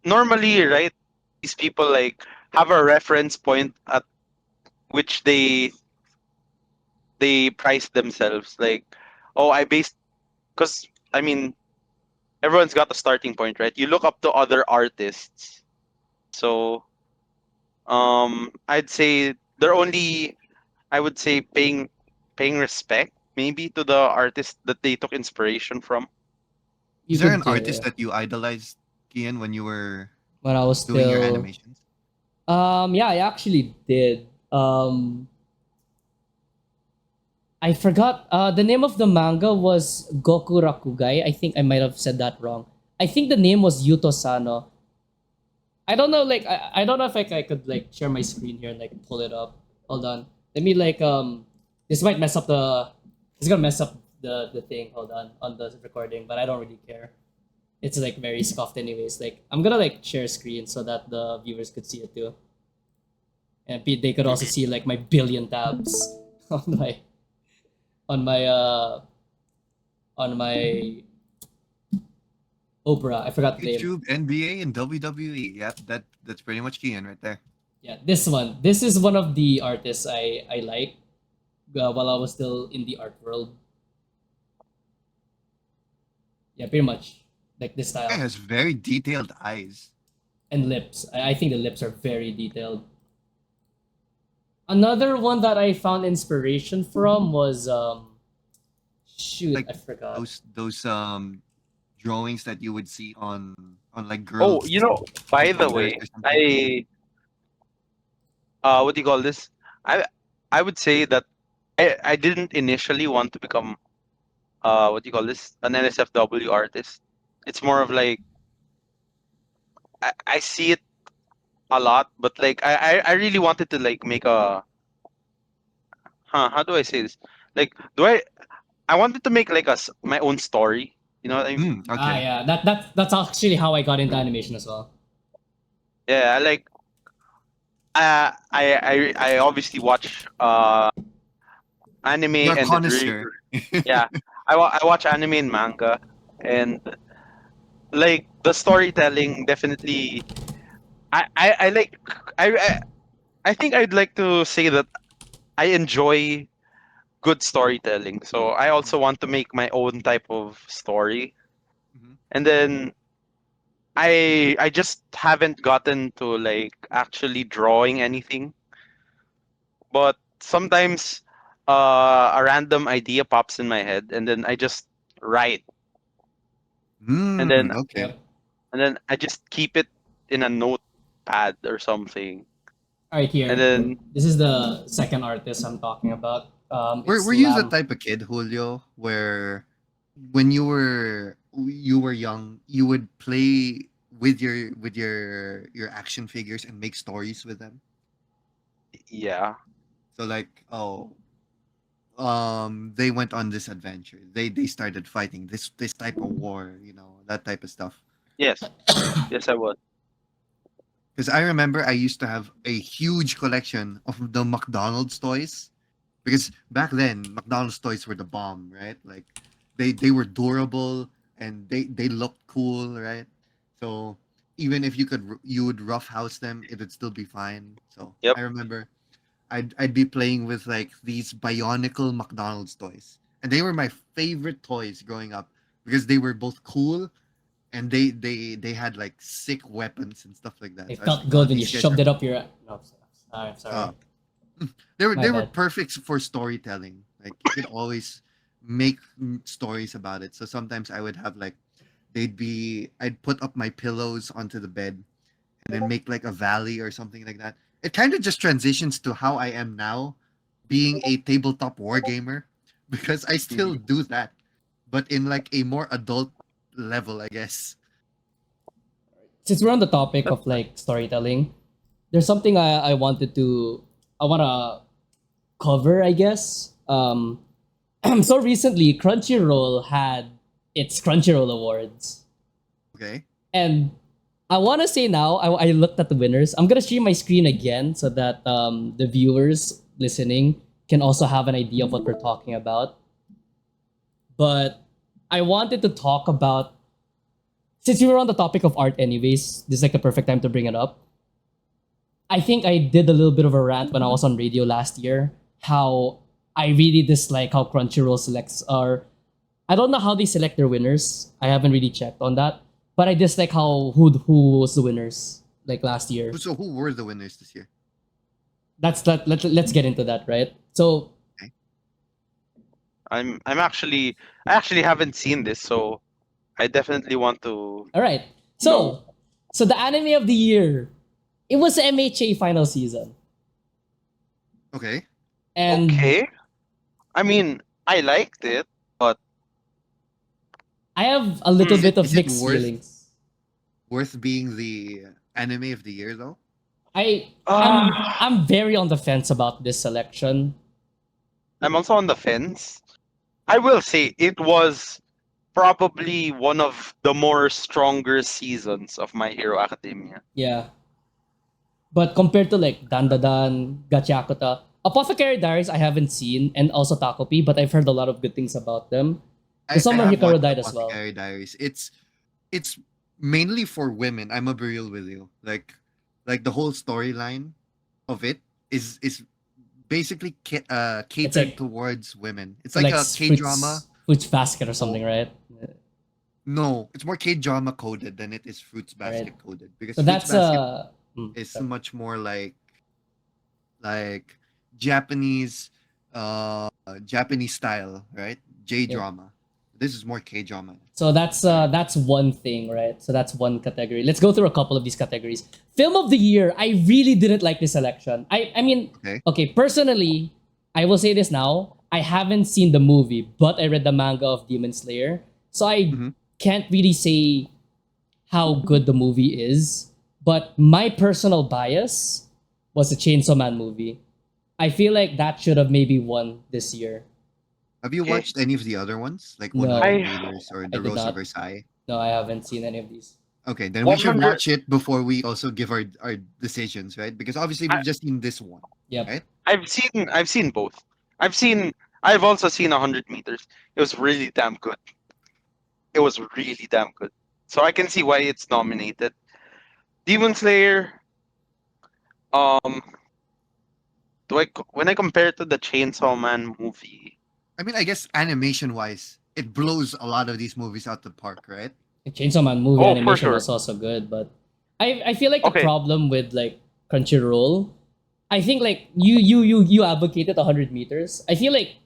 Speaker 3: normally, right, these people like have a reference point at which they price themselves. Like, oh, I based because I mean everyone's got a starting point, right? You look up to other artists, so I'd say they're only I would say paying respect maybe to the artist that they took inspiration from.
Speaker 1: You
Speaker 2: Is there
Speaker 1: could
Speaker 2: an
Speaker 1: say
Speaker 2: artist
Speaker 1: yeah.
Speaker 2: that you idolized, Kian, when you were
Speaker 1: When I was
Speaker 2: doing your
Speaker 1: still
Speaker 2: animations?
Speaker 1: yeah, I actually did. I forgot the name of the manga was Goku Rakugai. I think I might have said that wrong. I think the name was Yuto Sano. I don't know like I don't know if I could like share my screen here and like pull it up. Hold on. Let me like this might mess up the it's gonna mess up the thing. Hold on the recording, but I don't really care. It's like very scuffed anyways. Like I'm gonna like share screen so that the viewers could see it too. And they could also see like my billion tabs on my on my uh on my Opera. I forgot the name.
Speaker 2: YouTube, NBA, and WWE. Yep, that's pretty much Kian right there.
Speaker 1: Yeah, this one. This is one of the artists I like while I was still in the art world. Yeah, pretty much like this
Speaker 2: Guy
Speaker 1: style
Speaker 2: has very detailed eyes.
Speaker 1: and lips. I think the lips are very detailed. Another one that I found inspiration from was shoot,
Speaker 2: Like
Speaker 1: I forgot.
Speaker 2: those drawings that you would see on like
Speaker 3: Oh,
Speaker 2: girls'
Speaker 3: you know, by the
Speaker 2: Tinders
Speaker 3: way,
Speaker 2: or something.
Speaker 3: I what do you call this? I I would say that I didn't initially want to become what do you call this? An NSFW artist. It's more of like I see it a lot, but like I really wanted to like make a how do I say this? Like do I wanted to make like my own story. You know what I mean?
Speaker 1: Ah,
Speaker 2: Okay.
Speaker 1: yeah, that's actually how I got into animation as well.
Speaker 3: Yeah, I like I obviously watch anime
Speaker 2: You're a
Speaker 3: and
Speaker 2: connoisseur.
Speaker 3: yeah, I watch anime and manga, and like the storytelling definitely I like I, I I think I'd like to say that I enjoy good storytelling. So I also want to make my own type of story.
Speaker 2: Mhm.
Speaker 3: And then I just haven't gotten to like actually drawing anything. But sometimes a random idea pops in my head and then I just write and then
Speaker 2: Okay.
Speaker 1: Yep.
Speaker 3: I just keep it in a notepad or something.
Speaker 1: All right,
Speaker 3: And
Speaker 1: here.
Speaker 3: then
Speaker 1: This is the second artist I'm talking about.
Speaker 2: Were
Speaker 1: It's
Speaker 2: you the
Speaker 1: Lamp.
Speaker 2: type of kid, Julio, where when you were young, you would play with your action figures and make stories with them?
Speaker 3: yeah.
Speaker 2: So like, oh, they went on this adventure. They started fighting this type of war, that type of stuff.
Speaker 3: Yes. Yes I was.
Speaker 2: Because I remember I used to have a huge collection of the McDonald's toys. Because back then, McDonald's toys were the bomb, right? Like they were durable and they looked cool, right? So even if you would roughhouse them, it would still be fine. So
Speaker 3: Yep.
Speaker 2: I remember I'd be playing with like these bionicle McDonald's toys, and they were my favorite toys growing up because they were both cool and they had like sick weapons and stuff like that.
Speaker 1: It
Speaker 2: So I was
Speaker 1: felt
Speaker 2: like, oh,
Speaker 1: good when you
Speaker 2: these guys
Speaker 1: shoved
Speaker 2: are
Speaker 1: it up your. No, I'm sorry.
Speaker 2: uh, they were
Speaker 1: My
Speaker 2: they were
Speaker 1: bad.
Speaker 2: perfect for storytelling. Like you could always make stories about it. So sometimes I would have like I'd put up my pillows onto the bed and then make like a valley or something like that. It kind of just transitions to how I am now, being a tabletop wargamer, because I still
Speaker 3: Mhm.
Speaker 2: do that, but in like a more adult level, I guess.
Speaker 1: Since we're on the topic
Speaker 3: That's
Speaker 1: of like storytelling, there's something I wanna cover, I guess. So recently, Crunchyroll had its Crunchyroll Awards,
Speaker 2: Okay.
Speaker 1: and I want to say now, I looked at the winners. I'm gonna share my screen again so that the viewers listening can also have an idea of what we're talking about. But I wanted to talk about, since we were on the topic of art, anyways. This is like a perfect time to bring it up. I think I did a little bit of a rant when I was on radio last year. How I really dislike how Crunchyroll selects our. I don't know how they select their winners. I haven't really checked on that, but I dislike how who was the winners like last year.
Speaker 2: So who were the winners this year?
Speaker 1: Let's get into that, right? So
Speaker 2: Okay.
Speaker 3: I'm actually I actually haven't seen this, so I definitely want to
Speaker 1: all right,
Speaker 3: know.
Speaker 1: so the anime of the year, it was MHA final season,
Speaker 2: Okay.
Speaker 1: and
Speaker 3: Okay. I mean, I liked it, but
Speaker 1: I have a little
Speaker 3: hmm,
Speaker 1: bit of
Speaker 2: Is it
Speaker 1: mixed
Speaker 2: worth
Speaker 1: feelings.
Speaker 2: being the anime of the year though?
Speaker 1: I
Speaker 3: uh,
Speaker 1: I'm very on the fence about this selection.
Speaker 3: I'm also on the fence. I will say it was probably one of the more stronger seasons of My Hero Academia.
Speaker 1: Yeah, but compared to like Dandadan, Gachiakuta, Apothecary Diaries, I haven't seen, and also Takopi, but I've heard a lot of good things about them. The
Speaker 2: I
Speaker 1: Summer
Speaker 2: have
Speaker 1: Hikaru
Speaker 2: watched
Speaker 1: died as well.
Speaker 2: Apothecary Diaries. It's mainly for women. I'm gonna be real with you. Like the whole storyline of it is basically
Speaker 1: It's
Speaker 2: catered
Speaker 1: like
Speaker 2: towards women. It's like
Speaker 1: like
Speaker 2: a K drama.
Speaker 1: fruits basket or something,
Speaker 2: Oh
Speaker 1: right?
Speaker 2: no, it's more K drama coded than it is Fruits
Speaker 1: All right.
Speaker 2: Basket coded because
Speaker 1: So
Speaker 2: Fruits
Speaker 1: that's
Speaker 2: Basket is
Speaker 1: sorry.
Speaker 2: much more like Japanese Japanese style, right? J
Speaker 1: Yep.
Speaker 2: drama. This is more K drama.
Speaker 1: So that's one thing, right? So that's one category. Let's go through a couple of these categories. Film of the year, I really didn't like this selection. I mean,
Speaker 2: Okay.
Speaker 1: okay, personally, I will say this now. I haven't seen the movie, but I read the manga of Demon Slayer. So I
Speaker 2: Mm-hmm.
Speaker 1: can't really say how good the movie is. But my personal bias was the Chainsaw Man movie. I feel like that should have maybe won this year.
Speaker 2: Have you
Speaker 3: Okay.
Speaker 2: watched any of the other ones, like
Speaker 1: No,
Speaker 2: 100
Speaker 3: I
Speaker 2: meters or
Speaker 1: I
Speaker 2: The
Speaker 1: did
Speaker 2: Rose of
Speaker 1: not.
Speaker 2: Versailles?
Speaker 1: No, I haven't seen any of these.
Speaker 2: Okay, then we should
Speaker 3: 100
Speaker 2: watch it before we also give our decisions, right? Because obviously
Speaker 3: I,
Speaker 2: we've just seen this one,
Speaker 1: Yep.
Speaker 2: right?
Speaker 3: I've seen both. I've also seen 100 meters. It was really damn good. It was really damn good. So I can see why it's nominated. Demon Slayer, um when I compare it to the Chainsaw Man movie.
Speaker 2: I mean, I guess animation wise, it blows a lot of these movies out the park, right?
Speaker 1: The Chainsaw Man movie
Speaker 3: Oh, for
Speaker 1: animation
Speaker 3: sure.
Speaker 1: was also good, but I feel like the
Speaker 3: Okay.
Speaker 1: problem with like Crunchyroll, I think like you advocated 100 meters. I feel like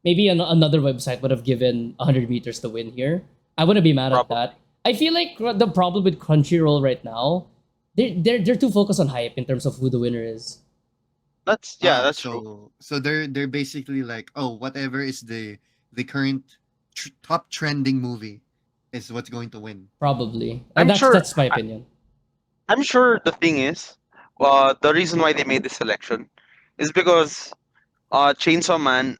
Speaker 1: maybe another website would have given 100 meters to win here. I wouldn't be mad at
Speaker 3: Probably.
Speaker 1: that. I feel like the problem with Crunchyroll right now, they're too focused on hype in terms of who the winner is.
Speaker 3: Yeah, that's true.
Speaker 2: So they're basically like, oh, whatever is the current top trending movie is what's going to win.
Speaker 1: Probably, and
Speaker 3: I'm sure
Speaker 1: that's my opinion.
Speaker 3: I'm sure the thing is, the reason why they made this selection is because Chainsaw Man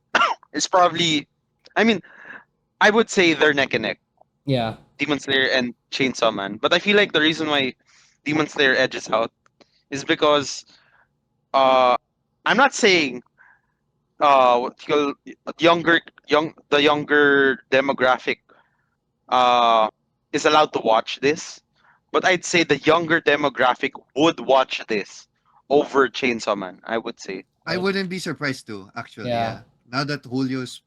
Speaker 3: is probably, I mean, I would say they're neck and neck,
Speaker 1: Yeah,
Speaker 3: Demon Slayer and Chainsaw Man. But I feel like the reason why Demon Slayer edges out is because uh, I'm not saying what you call the younger demographic uh is allowed to watch this, but I'd say the younger demographic would watch this over Chainsaw Man. I would say.
Speaker 2: I
Speaker 1: right.
Speaker 2: wouldn't be surprised too, actually,
Speaker 1: Yeah,
Speaker 2: yeah. Now that Julio's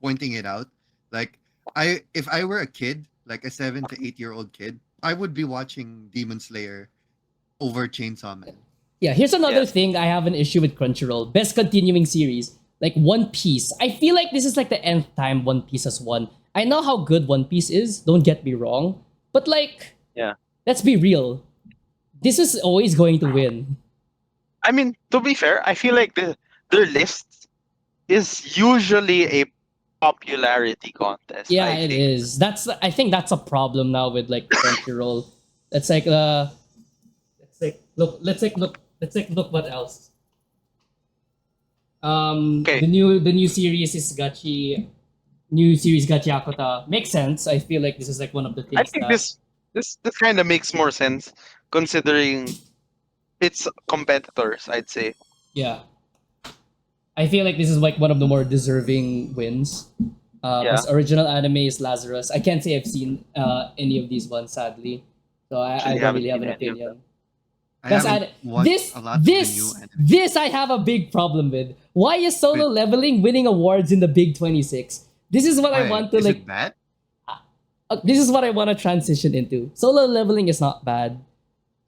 Speaker 2: pointing it out, like if I were a kid, like a 7 to 8 year old kid, I would be watching Demon Slayer over Chainsaw Man.
Speaker 1: Yeah, here's another
Speaker 3: Yeah.
Speaker 1: thing I have an issue with Crunchyroll. Best continuing series, like One Piece. I feel like this is like the nth time One Piece has won. I know how good One Piece is, don't get me wrong. But like,
Speaker 3: Yeah.
Speaker 1: let's be real. This is always going to win.
Speaker 3: I mean, to be fair, I feel like their list is usually a popularity contest.
Speaker 1: Yeah,
Speaker 3: I
Speaker 1: it
Speaker 3: think.
Speaker 1: is. I think that's a problem now with like Crunchyroll. It's like let's like look what else.
Speaker 3: Okay.
Speaker 1: The new series is Gachi Akota. Makes sense. I feel like this is like one of the
Speaker 3: I
Speaker 1: things
Speaker 3: think
Speaker 1: that
Speaker 3: this kind of makes more sense considering its competitors. I'd say.
Speaker 1: yeah. I feel like this is like one of the more deserving wins.
Speaker 3: Yeah.
Speaker 1: Best original anime is Lazarus. I can't say I've seen any of these ones, sadly. So I
Speaker 3: Actually,
Speaker 1: don't
Speaker 3: haven't
Speaker 1: really have
Speaker 3: seen
Speaker 1: an
Speaker 3: any of them.
Speaker 1: opinion.
Speaker 2: I
Speaker 1: Best
Speaker 2: haven't
Speaker 1: ad-
Speaker 2: watched a lot of the new anime.
Speaker 1: this I have a big problem with. Why is solo
Speaker 2: Wait.
Speaker 1: leveling winning awards in the Big 26? This is what I
Speaker 2: Why?
Speaker 1: want to
Speaker 2: Is
Speaker 1: like
Speaker 2: it bad?
Speaker 1: this is what I want to transition into. Solo leveling is not bad.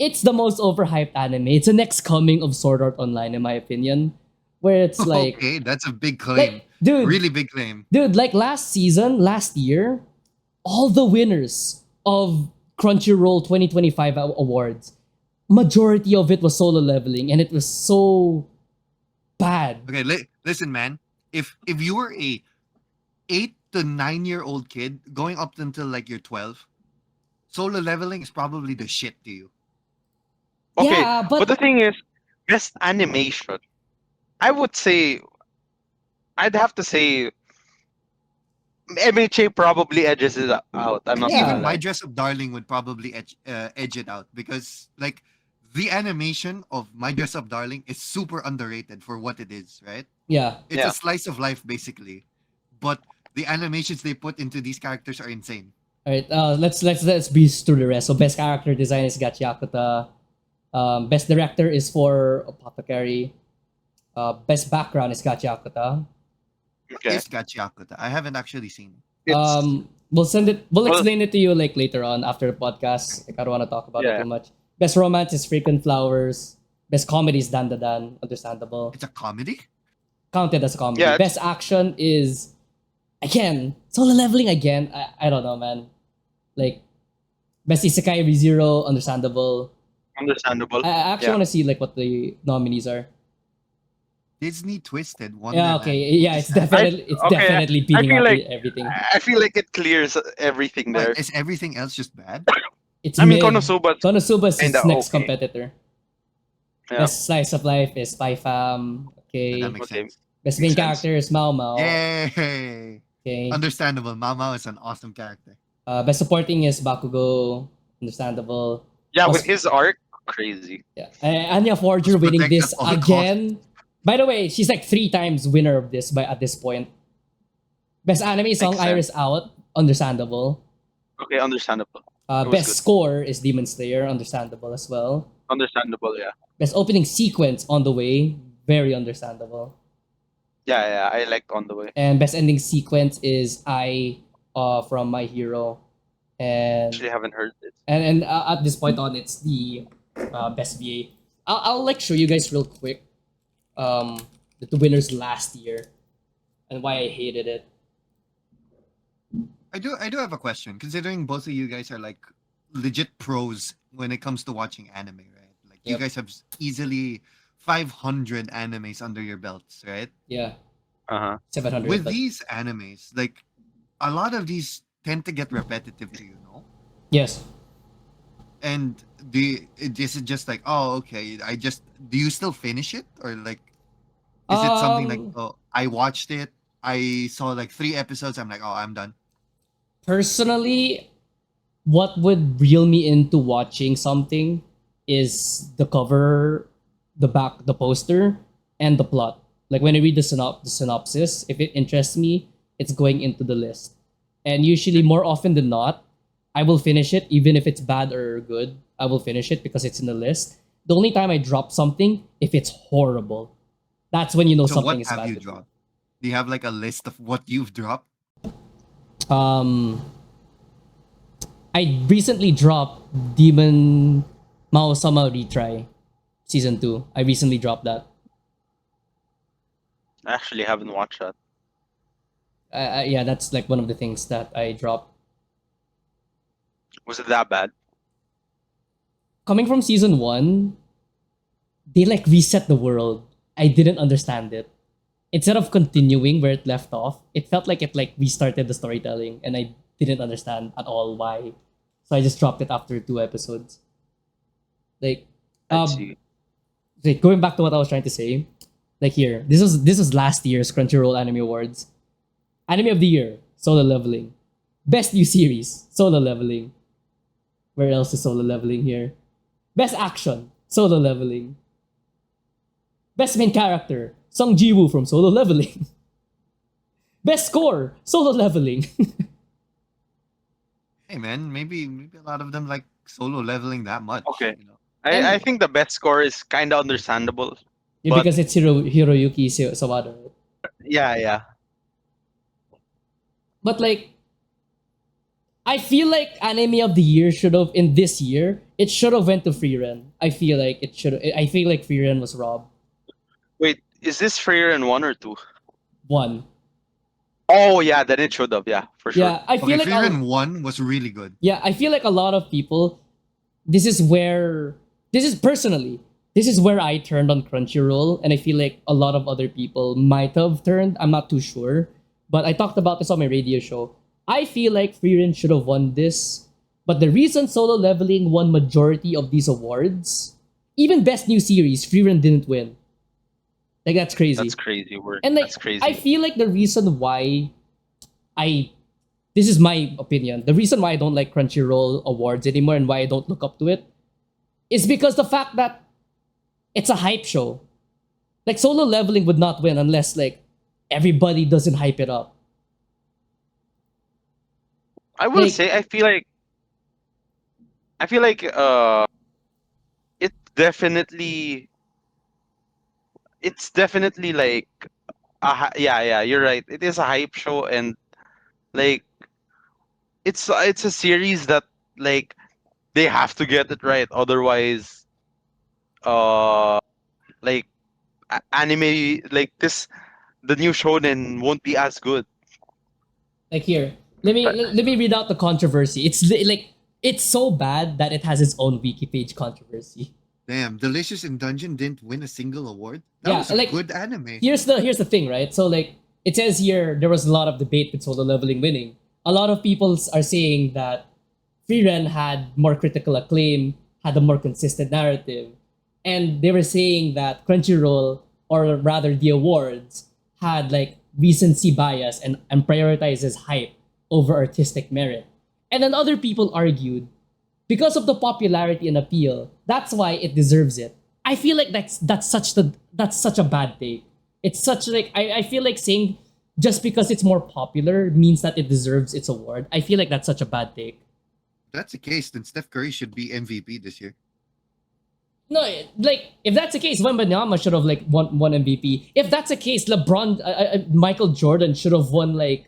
Speaker 1: It's the most overhyped anime. It's the next coming of Sword Art Online, in my opinion. Where it's like,
Speaker 2: Okay, that's a big claim.
Speaker 1: dude,
Speaker 2: Really big claim.
Speaker 1: dude, like last year, all the winners of Crunchyroll 2025 awards, majority of it was solo leveling, and it was so bad.
Speaker 2: Okay, listen, man. If you were a 8 to 9 year old kid going up until like you're 12, solo leveling is probably the shit to you.
Speaker 3: Okay,
Speaker 1: Yeah,
Speaker 3: but the
Speaker 1: but
Speaker 3: thing is, best animation. I would say I'd have to say MHA probably edges it out. I'm not
Speaker 1: Yeah.
Speaker 3: gonna
Speaker 2: Even My
Speaker 3: lie.
Speaker 2: Dress Up Darling would probably edge it out because like the animation of My Dress Up Darling is super underrated for what it is, right?
Speaker 1: yeah.
Speaker 2: It's
Speaker 3: Yeah.
Speaker 2: a slice of life basically, but the animations they put into these characters are insane.
Speaker 1: All right, let's breeze through the rest. So best character design is Gachiakuta. Best director is for Apothecary. Best background is Gachiakuta.
Speaker 2: What
Speaker 3: Okay.
Speaker 2: is Gachiakuta? I haven't actually seen it.
Speaker 3: It's
Speaker 1: We'll send it. We'll
Speaker 3: well,
Speaker 1: explain it to you like later on after the podcast. Like, I don't want to talk about it
Speaker 3: yeah.
Speaker 1: too much. Best romance is Frequent Flowers. Best comedy is Dan Da Dan. Understandable.
Speaker 2: It's a comedy?
Speaker 1: Counted as a comedy.
Speaker 3: Yeah,
Speaker 1: Best action is again solo leveling again. I don't know, man. Like best isekai ReZero. Understandable.
Speaker 3: understandable.
Speaker 1: I actually
Speaker 3: Yeah.
Speaker 1: want to see like what the nominees are.
Speaker 2: Disney Twisted
Speaker 1: Yeah,
Speaker 2: Wonderland.
Speaker 1: okay. Yeah, it's definitely
Speaker 3: Okay,
Speaker 1: definitely
Speaker 3: I
Speaker 1: beating
Speaker 3: feel
Speaker 1: out
Speaker 3: like
Speaker 1: everything.
Speaker 3: I feel like it clears everything there.
Speaker 2: What, is everything else just bad?
Speaker 1: It's
Speaker 3: I mean,
Speaker 1: mid.
Speaker 3: Konosuba's
Speaker 1: Konosuba's his
Speaker 3: kinda
Speaker 1: next
Speaker 3: okay.
Speaker 1: competitor.
Speaker 3: Yeah.
Speaker 1: Best slice of life is Spy Fam.
Speaker 2: That
Speaker 1: Okay.
Speaker 2: makes
Speaker 3: Okay.
Speaker 2: sense.
Speaker 1: Best main
Speaker 3: makes sense.
Speaker 1: character is Mao Mao.
Speaker 2: Yay!
Speaker 1: Okay.
Speaker 2: Understandable. Mama is an awesome character.
Speaker 1: Best supporting is Bakugo. Understandable.
Speaker 3: Yeah,
Speaker 1: Cos-
Speaker 3: with his arc, crazy.
Speaker 1: Yeah. Anya Forger
Speaker 2: Must
Speaker 1: winning
Speaker 2: protect
Speaker 1: this
Speaker 2: at all
Speaker 1: again. By the way, she's like 3 times winner of this by at this point. Best anime song
Speaker 3: Makes sense.
Speaker 1: Iris Out. Understandable.
Speaker 3: Okay, understandable. It was
Speaker 1: Best
Speaker 3: good.
Speaker 1: score is Demon Slayer. Understandable as well.
Speaker 3: Understandable, yeah.
Speaker 1: Best opening sequence On the Way. Very understandable.
Speaker 3: Yeah, I liked On the Way.
Speaker 1: And best ending sequence is I from My Hero. And
Speaker 3: Actually, haven't heard it.
Speaker 1: at this point on, it's the best VA. I'll like show you guys real quick the winners last year and why I hated it.
Speaker 2: I do have a question. Considering both of you guys are like legit pros when it comes to watching anime, right? Like you
Speaker 1: Yep.
Speaker 2: guys have easily 500 animes under your belts, right?
Speaker 1: Yeah,
Speaker 3: Uh-huh.
Speaker 1: 700.
Speaker 2: With
Speaker 1: but
Speaker 2: these animes, like a lot of these tend to get repetitive to you know?
Speaker 1: yes,
Speaker 2: And this is just like, oh, okay. Do you still finish it or like is it something like,
Speaker 1: Um,
Speaker 2: oh, I watched it, I saw like 3 episodes, I'm like, oh, I'm done.
Speaker 1: personally, what would reel me into watching something is the cover, the poster, and the plot. Like when I read the synopsis, if it interests me, it's going into the list. And usually, more often than not, I will finish it, even if it's bad or good. I will finish it because it's in the list. The only time I drop something, if it's horrible, that's when you know
Speaker 2: So
Speaker 1: something
Speaker 2: what
Speaker 1: is
Speaker 2: have
Speaker 1: bad.
Speaker 2: you
Speaker 1: with it.
Speaker 2: dropped? Do you have like a list of what you've dropped?
Speaker 1: Um, I recently dropped Demon Mao Sama Retry season 2. I recently dropped that.
Speaker 3: I actually haven't watched that.
Speaker 1: Yeah, that's like one of the things that I dropped.
Speaker 3: Was it that bad?
Speaker 1: Coming from season 1, they like reset the world. I didn't understand it. Instead of continuing where it left off, it felt like it like restarted the storytelling, and I didn't understand at all why. So I just dropped it after 2 episodes. Like,
Speaker 3: I
Speaker 1: um,
Speaker 3: see.
Speaker 1: like going back to what I was trying to say, like here, this was last year's Crunchyroll Anime Awards. Anime of the Year, Solo Leveling. Best New Series, Solo Leveling. Where else is Solo Leveling here? Best Action, Solo Leveling. Best Main Character, Sung Ji-woo from Solo Leveling. Best Score, Solo Leveling.
Speaker 2: Hey man, maybe a lot of them like solo leveling that much.
Speaker 3: Okay.
Speaker 2: You know.
Speaker 3: I
Speaker 1: And
Speaker 3: think the best score is kind of understandable,
Speaker 1: yeah,
Speaker 3: but
Speaker 1: because it's Hiroyuki Sawada. Right?
Speaker 3: yeah, yeah.
Speaker 1: But like, I feel like Anime of the Year should have in this year. It should have went to Freeren. I feel like it should. I feel like Freeren was robbed.
Speaker 3: Wait, is this Freer in 1 or 2?
Speaker 1: One.
Speaker 3: Oh yeah, then it should have. Yeah, for sure.
Speaker 1: Yeah, I feel
Speaker 2: Okay,
Speaker 1: like
Speaker 2: Frieren 1 was really good.
Speaker 1: yeah, I feel like a lot of people. This is where this is personally. This is where I turned on Crunchyroll, and I feel like a lot of other people might have turned. I'm not too sure, but I talked about this on my radio show. I feel like Freerin should have won this, but the reason Solo Leveling won majority of these awards, even Best New Series, Freerin didn't win. Like that's crazy.
Speaker 3: That's crazy word.
Speaker 1: And like
Speaker 3: That's crazy.
Speaker 1: I feel like the reason why I this is my opinion. The reason why I don't like Crunchyroll awards anymore and why I don't look up to it is because the fact that it's a hype show. Like Solo Leveling would not win unless like everybody doesn't hype it up.
Speaker 3: I will
Speaker 1: Like
Speaker 3: say I feel like it definitely it's definitely like yeah, yeah, you're right. It is a hype show, and like it's a series that like they have to get it right, otherwise uh like anime like this, the new shonen won't be as good.
Speaker 1: here, let me
Speaker 3: But
Speaker 1: let me read out the controversy. Like it's so bad that it has its own wiki page controversy.
Speaker 2: Damn, Delicious in Dungeon didn't win a single award. That
Speaker 1: Yeah,
Speaker 2: was a
Speaker 1: like
Speaker 2: good anime.
Speaker 1: here's the thing, right? So like it says here there was a lot of debate with Solo Leveling winning. A lot of people are saying that Freeren had more critical acclaim, had a more consistent narrative, and they were saying that Crunchyroll, or rather the awards, had like recency bias and prioritizes hype over artistic merit. And then other people argued because of the popularity and appeal, that's why it deserves it. I feel like that's such a bad take. It's such like I feel like saying just because it's more popular means that it deserves its award. I feel like that's such a bad take.
Speaker 2: If that's the case, then Steph Curry should be MVP this year.
Speaker 1: No, like if that's the case, Wembanyama should have like won MVP. If that's the case, Michael Jordan should have won like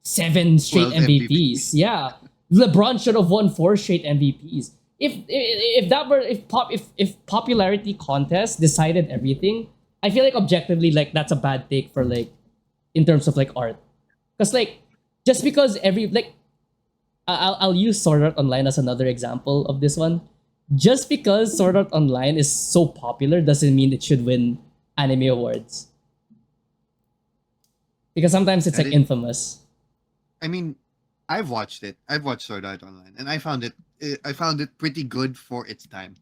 Speaker 1: 7 straight
Speaker 2: 12
Speaker 1: MVPs. Yeah, LeBron should have won 4 straight MVPs. If that were if popularity contest decided everything, I feel like objectively like that's a bad take for like in terms of like art, because like just because every like I'll use Sword Art Online as another example of this one. Just because Sword Art Online is so popular doesn't mean it should win anime awards. Because sometimes it's
Speaker 2: That
Speaker 1: like
Speaker 2: is,
Speaker 1: infamous.
Speaker 2: I mean, I've watched it. I've watched Sword Art Online, and I found it pretty good for its time.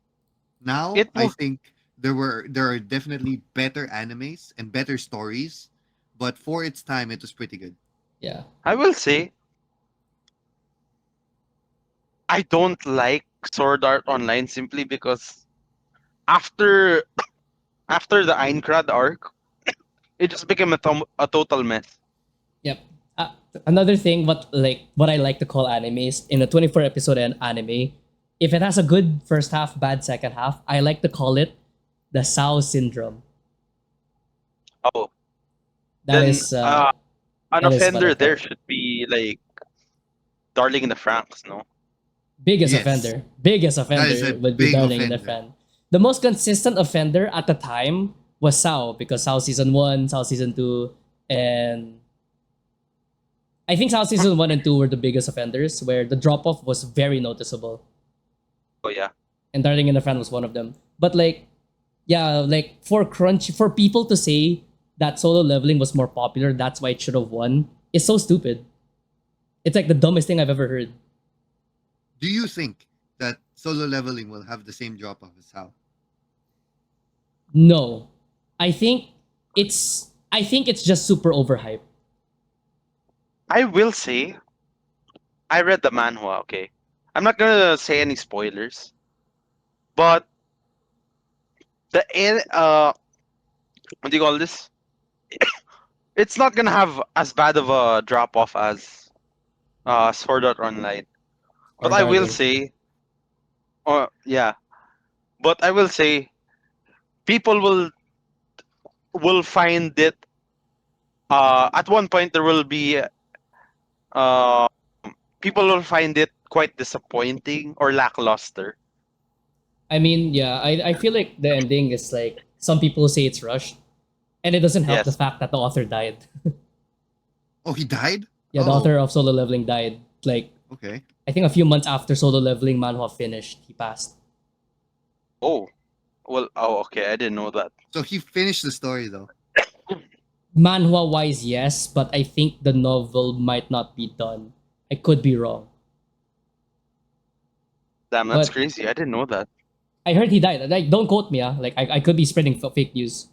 Speaker 2: Now,
Speaker 3: it
Speaker 2: I
Speaker 3: will.
Speaker 2: think there are definitely better animes and better stories, but for its time, it was pretty good.
Speaker 1: Yeah.
Speaker 3: I will say I don't like Sword Art Online simply because after after the Aincrad arc, it just became a total mess.
Speaker 1: Yep. Another thing, what I like to call animes in a 24 episode anime, if it has a good first half, bad second half, I like to call it the Sao syndrome.
Speaker 3: Oh,
Speaker 1: That
Speaker 3: then
Speaker 1: is
Speaker 3: an
Speaker 1: that is what I
Speaker 3: offender
Speaker 1: call
Speaker 3: there
Speaker 1: it.
Speaker 3: should be like Darling in the Franxx, no?
Speaker 1: Biggest
Speaker 2: Yes.
Speaker 1: offender. Biggest
Speaker 2: That is a
Speaker 1: offender would be
Speaker 2: big
Speaker 1: Darling in the
Speaker 2: offender.
Speaker 1: Fan. The most consistent offender at the time was Sao, because Sao season 1, Sao season 2, and I think Sao season 1 and 2 were the biggest offenders, where the drop off was very noticeable.
Speaker 3: Oh yeah.
Speaker 1: And Darling in the Fan was one of them. But like, yeah, like for people to say that solo leveling was more popular, that's why it should have won, is so stupid. It's like the dumbest thing I've ever heard.
Speaker 2: Do you think that solo leveling will have the same drop off as how?
Speaker 1: No. I think I think it's just super overhyped.
Speaker 3: I will say I read the manhwa, okay. I'm not gonna say any spoilers. But what do you call this? It's not gonna have as bad of a drop off as Sword Art Online.
Speaker 1: Or
Speaker 3: But I will
Speaker 1: Darling.
Speaker 3: say, or yeah, but I will say, people will find it. At one point, there will be uh, people will find it quite disappointing or lackluster.
Speaker 1: I mean, yeah, I feel like the ending is like some people say it's rushed, and it doesn't help the
Speaker 3: Yes.
Speaker 1: fact that the author died.
Speaker 2: Oh, he died?
Speaker 1: Yeah, the
Speaker 2: Oh,
Speaker 1: author of Solo Leveling died. Like,
Speaker 2: okay.
Speaker 1: I think a few months after Solo Leveling manhwa finished, he passed.
Speaker 3: Oh, well. Oh, okay. I didn't know that.
Speaker 2: So he finished the story though.
Speaker 1: Manhwa wise, yes, but I think the novel might not be done. I could be wrong.
Speaker 3: Damn, that's
Speaker 1: But
Speaker 3: crazy. I didn't know that.
Speaker 1: I heard he died. Like, don't quote me, ah. Like, I could be spreading fake news.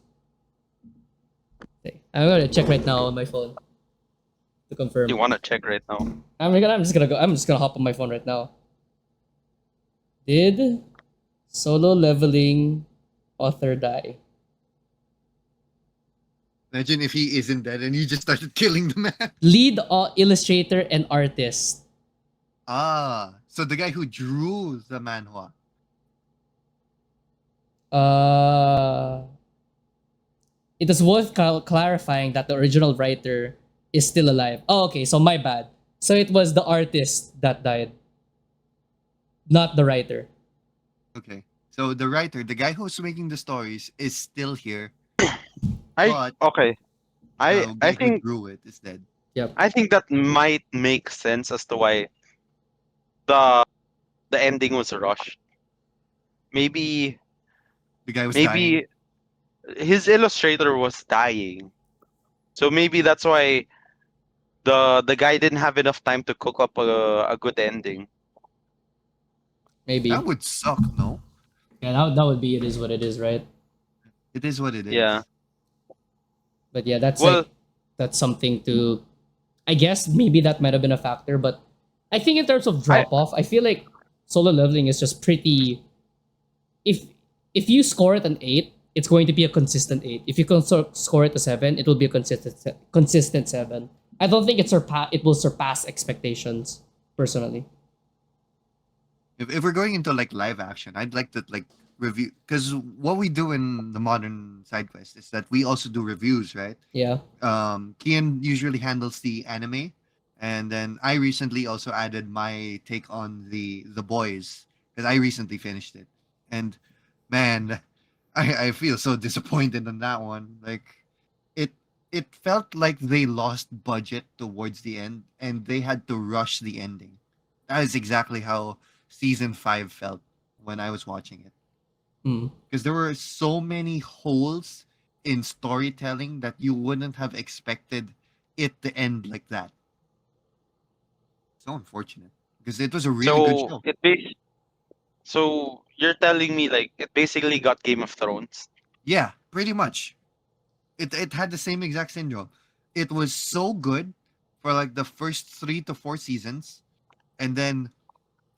Speaker 1: Okay. I'm gonna check right now on my phone to confirm.
Speaker 3: You want to check right now?
Speaker 1: I'm just gonna go. I'm just gonna hop on my phone right now. Did Solo Leveling author die?
Speaker 2: Imagine if he isn't dead and he just started killing the man.
Speaker 1: Lead illustrator and artist.
Speaker 2: Ah, so the guy who drew the manhwa.
Speaker 1: Uh, it is worth clarifying that the original writer is still alive. Oh, okay. So my bad. So it was the artist that died, not the writer.
Speaker 2: Okay. So the writer, the guy who's making the stories, is still here.
Speaker 3: I
Speaker 2: But
Speaker 3: okay.
Speaker 2: the
Speaker 3: I
Speaker 2: guy who
Speaker 3: think
Speaker 2: drew it is dead.
Speaker 3: I think that might make sense as to why the the ending was rushed. Maybe
Speaker 2: The guy was dying.
Speaker 3: maybe his illustrator was dying. So maybe that's why the guy didn't have enough time to cook up a good ending.
Speaker 1: Maybe.
Speaker 2: That would suck, no?
Speaker 1: Yeah, that would be it is what it is, right?
Speaker 2: It is what it is.
Speaker 3: Yeah.
Speaker 1: But yeah, that's
Speaker 3: Well,
Speaker 1: like that's something to. I guess maybe that might have been a factor, but I think in terms of drop off, I feel like Solo Leveling is just pretty. If you score it an 8, it's going to be a consistent 8. If you score it a 7, it will be a consistent 7. I don't think it will surpass expectations personally.
Speaker 2: If we're going into like live action, I'd like to like review, because what we do in the modern side quest is that we also do reviews, right?
Speaker 1: Yeah.
Speaker 2: Kian usually handles the anime, and then I recently also added my take on the boys, because I recently finished it, and man, I feel so disappointed in that one. Like it it felt like they lost budget towards the end, and they had to rush the ending. That is exactly how season 5 felt when I was watching it,
Speaker 1: Mm.
Speaker 2: because there were so many holes in storytelling that you wouldn't have expected it to end like that. So unfortunate, because it was a really good
Speaker 3: so
Speaker 2: show.
Speaker 3: so you're telling me like it basically got Game of Thrones.
Speaker 2: Yeah, pretty much. It had the same exact syndrome. It was so good for like the first 3 to 4 seasons, and then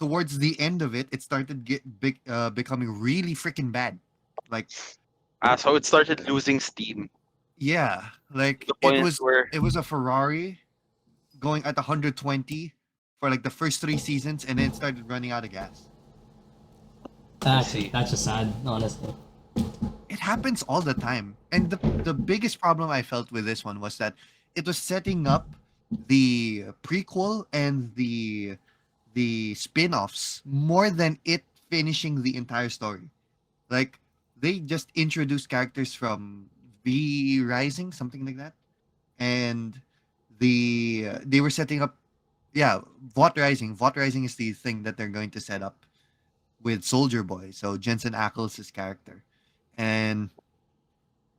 Speaker 2: towards the end of it, it started becoming really freaking bad. Like
Speaker 3: So it started losing steam.
Speaker 2: yeah, like
Speaker 3: The point where
Speaker 2: it was a Ferrari going at 120 for like the first 3 seasons, and then it started running out of gas.
Speaker 3: see.
Speaker 1: That's just sad, honestly.
Speaker 2: It happens all the time. And the biggest problem I felt with this one was that it was setting up the prequel and the spin-offs more than it finishing the entire story. Like they just introduced characters from V Rising, something like that, and they were setting up. Yeah, Vought Rising. Vought Rising is the thing that they're going to set up with Soldier Boy. So Jensen Ackles' character, and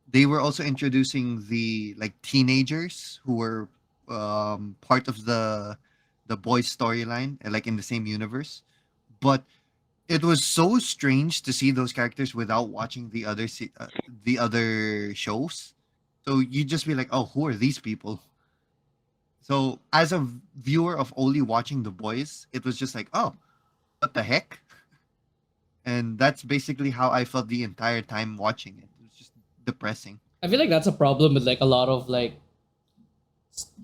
Speaker 2: they were also introducing the like teenagers who were part of the boys storyline, like in the same universe. But it was so strange to see those characters without watching the other shows. So you just be like, oh, who are these people? So as a viewer of only watching the boys, it was just like, oh, what the heck? And that's basically how I felt the entire time watching it. It was just depressing.
Speaker 1: I feel like that's a problem with like a lot of like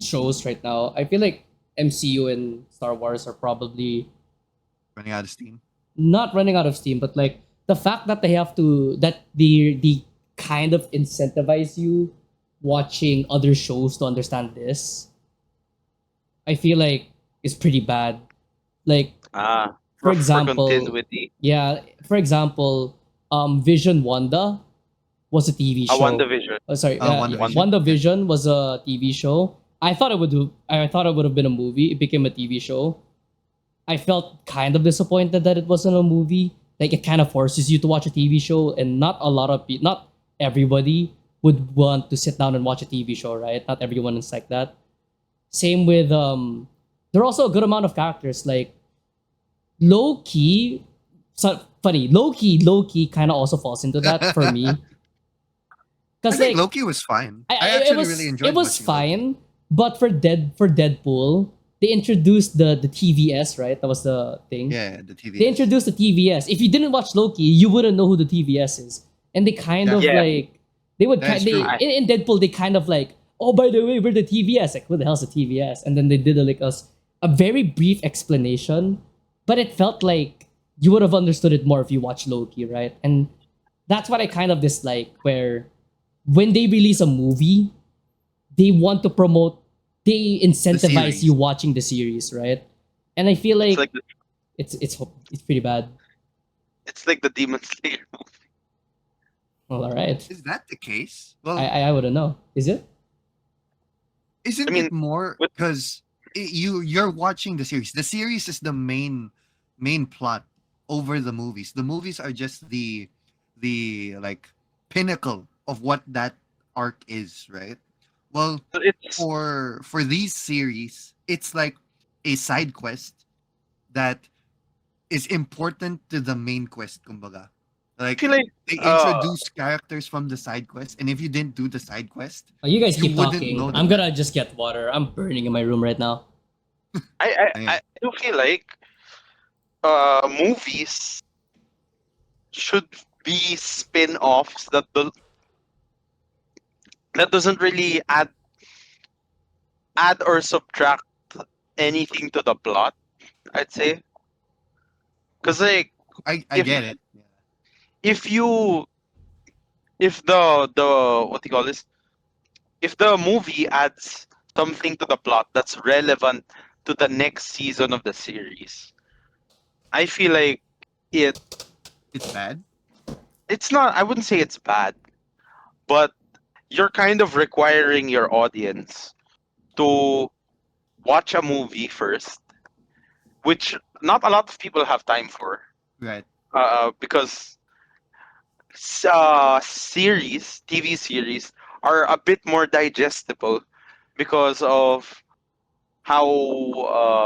Speaker 1: shows right now. I feel like MCU and Star Wars are probably
Speaker 2: Running out of steam.
Speaker 1: not running out of steam, but like the fact that they have to that the kind of incentivize you watching other shows to understand this, I feel like is pretty bad. Like
Speaker 3: Ah,
Speaker 1: for
Speaker 3: for
Speaker 1: example,
Speaker 3: continuity.
Speaker 1: yeah, for example, Vision Wanda was a TV
Speaker 3: A
Speaker 1: show.
Speaker 3: WandaVision.
Speaker 1: Oh, sorry,
Speaker 2: WandaVision.
Speaker 1: WandaVision was a TV show. I thought it would have been a movie. It became a TV show. I felt kind of disappointed that it wasn't a movie. Like it kind of forces you to watch a TV show, and not a lot of people, not everybody would want to sit down and watch a TV show, right? Not everyone is like that. Same with there are also a good amount of characters like low key. So funny, low key kind of also falls into that for me.
Speaker 2: I
Speaker 1: Because
Speaker 2: think
Speaker 1: like
Speaker 2: Loki was fine. I
Speaker 1: it
Speaker 2: actually
Speaker 1: was
Speaker 2: really enjoyed
Speaker 1: it was
Speaker 2: watching
Speaker 1: fine,
Speaker 2: Loki.
Speaker 1: but for Deadpool, they introduced the TVS, right? That was the thing.
Speaker 2: Yeah, the TV.
Speaker 1: They introduced the TVS. If you didn't watch Loki, you wouldn't know who the TVS is. And they kind of
Speaker 3: Yeah.
Speaker 1: like they would
Speaker 2: That's
Speaker 1: they
Speaker 2: true.
Speaker 1: in Deadpool they kind of like, oh, by the way, we're the TVS. Like, what the hell's the TVS? And then they did a very brief explanation, but it felt like you would have understood it more if you watched Loki, right? And that's what I kind of dislike, where when they release a movie, they want to promote, they incentivize
Speaker 2: series.
Speaker 1: you watching the series, right? And I feel
Speaker 3: It's
Speaker 1: like
Speaker 3: like the,
Speaker 1: it's pretty bad.
Speaker 3: it's like the Demon Slayer.
Speaker 1: Well, all right.
Speaker 2: Is that the case? Well,
Speaker 1: I wouldn't know. Is it?
Speaker 2: isn't
Speaker 3: I mean,
Speaker 2: it more
Speaker 3: with-
Speaker 2: because you're watching the series? The series is the main plot over the movies. The movies are just the like pinnacle of what that arc is, right? Well,
Speaker 3: It's
Speaker 2: for these series, it's like a side quest that is important to the main quest, kumbaga.
Speaker 3: I
Speaker 2: Like
Speaker 3: feel like
Speaker 2: they
Speaker 3: uh,
Speaker 2: introduce characters from the side quest, and if you didn't do the side quest,
Speaker 1: Oh, you guys
Speaker 2: You
Speaker 1: keep
Speaker 2: wouldn't
Speaker 1: talking.
Speaker 2: know
Speaker 1: I'm
Speaker 2: them.
Speaker 1: gonna just get water. I'm burning in my room right now.
Speaker 3: I do feel like movies should be spin-offs that doesn't really add or subtract anything to the plot, I'd say. Because like
Speaker 2: I
Speaker 3: if
Speaker 2: get it. Yeah.
Speaker 3: if you if the what do you call this, if the movie adds something to the plot that's relevant to the next season of the series, I feel like it
Speaker 2: It's bad.
Speaker 3: it's not, I wouldn't say it's bad, but you're kind of requiring your audience to watch a movie first, which not a lot of people have time for,
Speaker 2: Right.
Speaker 3: because TV series are a bit more digestible because of how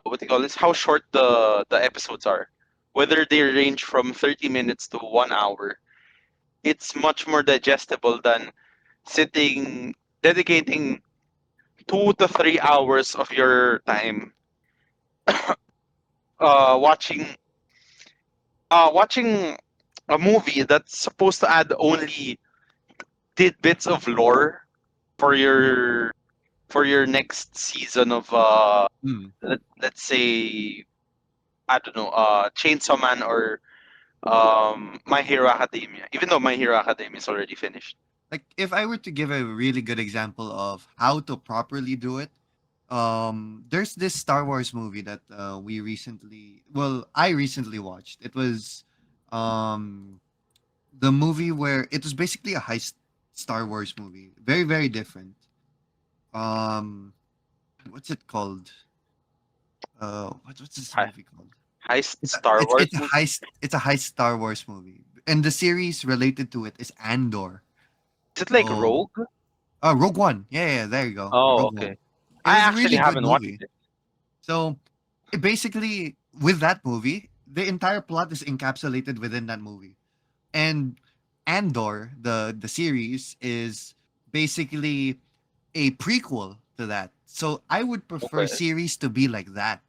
Speaker 3: what do you call this? How short the episodes are. Whether they range from 30 minutes to 1 hour, it's much more digestible than sitting dedicating 2 to 3 hours of your time watching watching a movie that's supposed to add only tidbits of lore for your next season of
Speaker 2: Hmm.
Speaker 3: let's say, I don't know, Chainsaw Man or My Hero Academia. Even though My Hero Academia is already finished.
Speaker 2: Like if I were to give a really good example of how to properly do it, there's this Star Wars movie that I recently watched. It was um the movie where it was basically a heist Star Wars movie. Very, very different. Um what's it called? What's this
Speaker 3: Hi-
Speaker 2: movie called?
Speaker 3: Heist Star Wars
Speaker 2: It's a
Speaker 3: movie.
Speaker 2: heist Star Wars movie. And the series related to it is Andor.
Speaker 3: Is it like
Speaker 2: So
Speaker 3: Rogue?
Speaker 2: Rogue One. Yeah, yeah, there you go.
Speaker 3: Oh,
Speaker 2: Rogue
Speaker 3: okay.
Speaker 2: One. It
Speaker 3: I
Speaker 2: was a
Speaker 3: actually
Speaker 2: really good
Speaker 3: haven't watched
Speaker 2: movie.
Speaker 3: it.
Speaker 2: So basically, with that movie, the entire plot is encapsulated within that movie. And Andor, the series, is basically a prequel to that. So I would prefer
Speaker 3: Okay.
Speaker 2: series to be like that,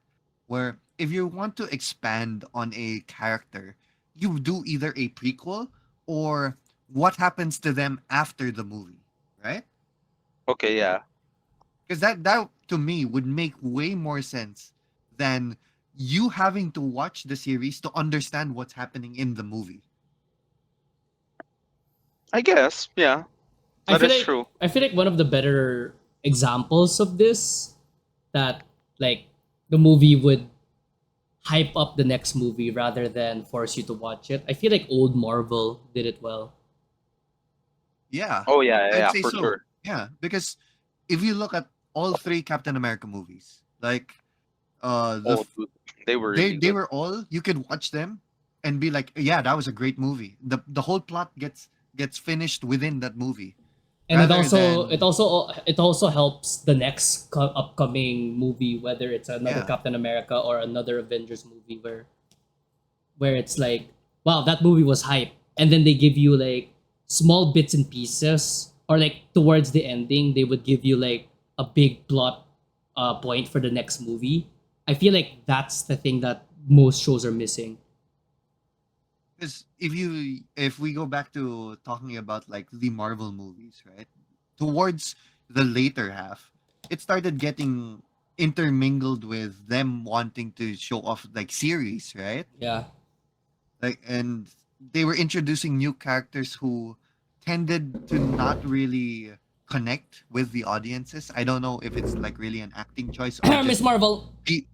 Speaker 2: where if you want to expand on a character, you do either a prequel or what happens to them after the movie, right?
Speaker 3: Okay, yeah.
Speaker 2: Because that to me would make way more sense than you having to watch the series to understand what's happening in the movie.
Speaker 3: I guess, yeah.
Speaker 1: I
Speaker 3: That
Speaker 1: feel
Speaker 3: is
Speaker 1: like
Speaker 3: true.
Speaker 1: I feel like one of the better examples of this, that like the movie would hype up the next movie rather than force you to watch it. I feel like old Marvel did it well.
Speaker 2: Yeah,
Speaker 3: Oh yeah, yeah,
Speaker 2: I'd
Speaker 3: yeah,
Speaker 2: say
Speaker 3: for
Speaker 2: so.
Speaker 3: sure.
Speaker 2: Yeah, because if you look at all three Captain America movies, like
Speaker 3: Oh, dude, they were really
Speaker 2: they
Speaker 3: good.
Speaker 2: were all, you could watch them and be like, yeah, that was a great movie. The whole plot gets finished within that movie,
Speaker 1: And it
Speaker 2: rather
Speaker 1: also
Speaker 2: than
Speaker 1: it also helps the next upcoming movie, whether it's another
Speaker 2: yeah.
Speaker 1: Captain America or another Avengers movie, where it's like, wow, that movie was hype, and then they give you like small bits and pieces, or like towards the ending they would give you like a big plot point for the next movie. I feel like that's the thing that most shows are missing.
Speaker 2: Because if we go back to talking about like the Marvel movies, right? Towards the later half, it started getting intermingled with them wanting to show off like series, right?
Speaker 1: Yeah.
Speaker 2: Like, and they were introducing new characters who tended to not really connect with the audiences. I don't know if it's like really an acting choice or
Speaker 1: Miss
Speaker 2: just
Speaker 1: Marvel.
Speaker 2: pe-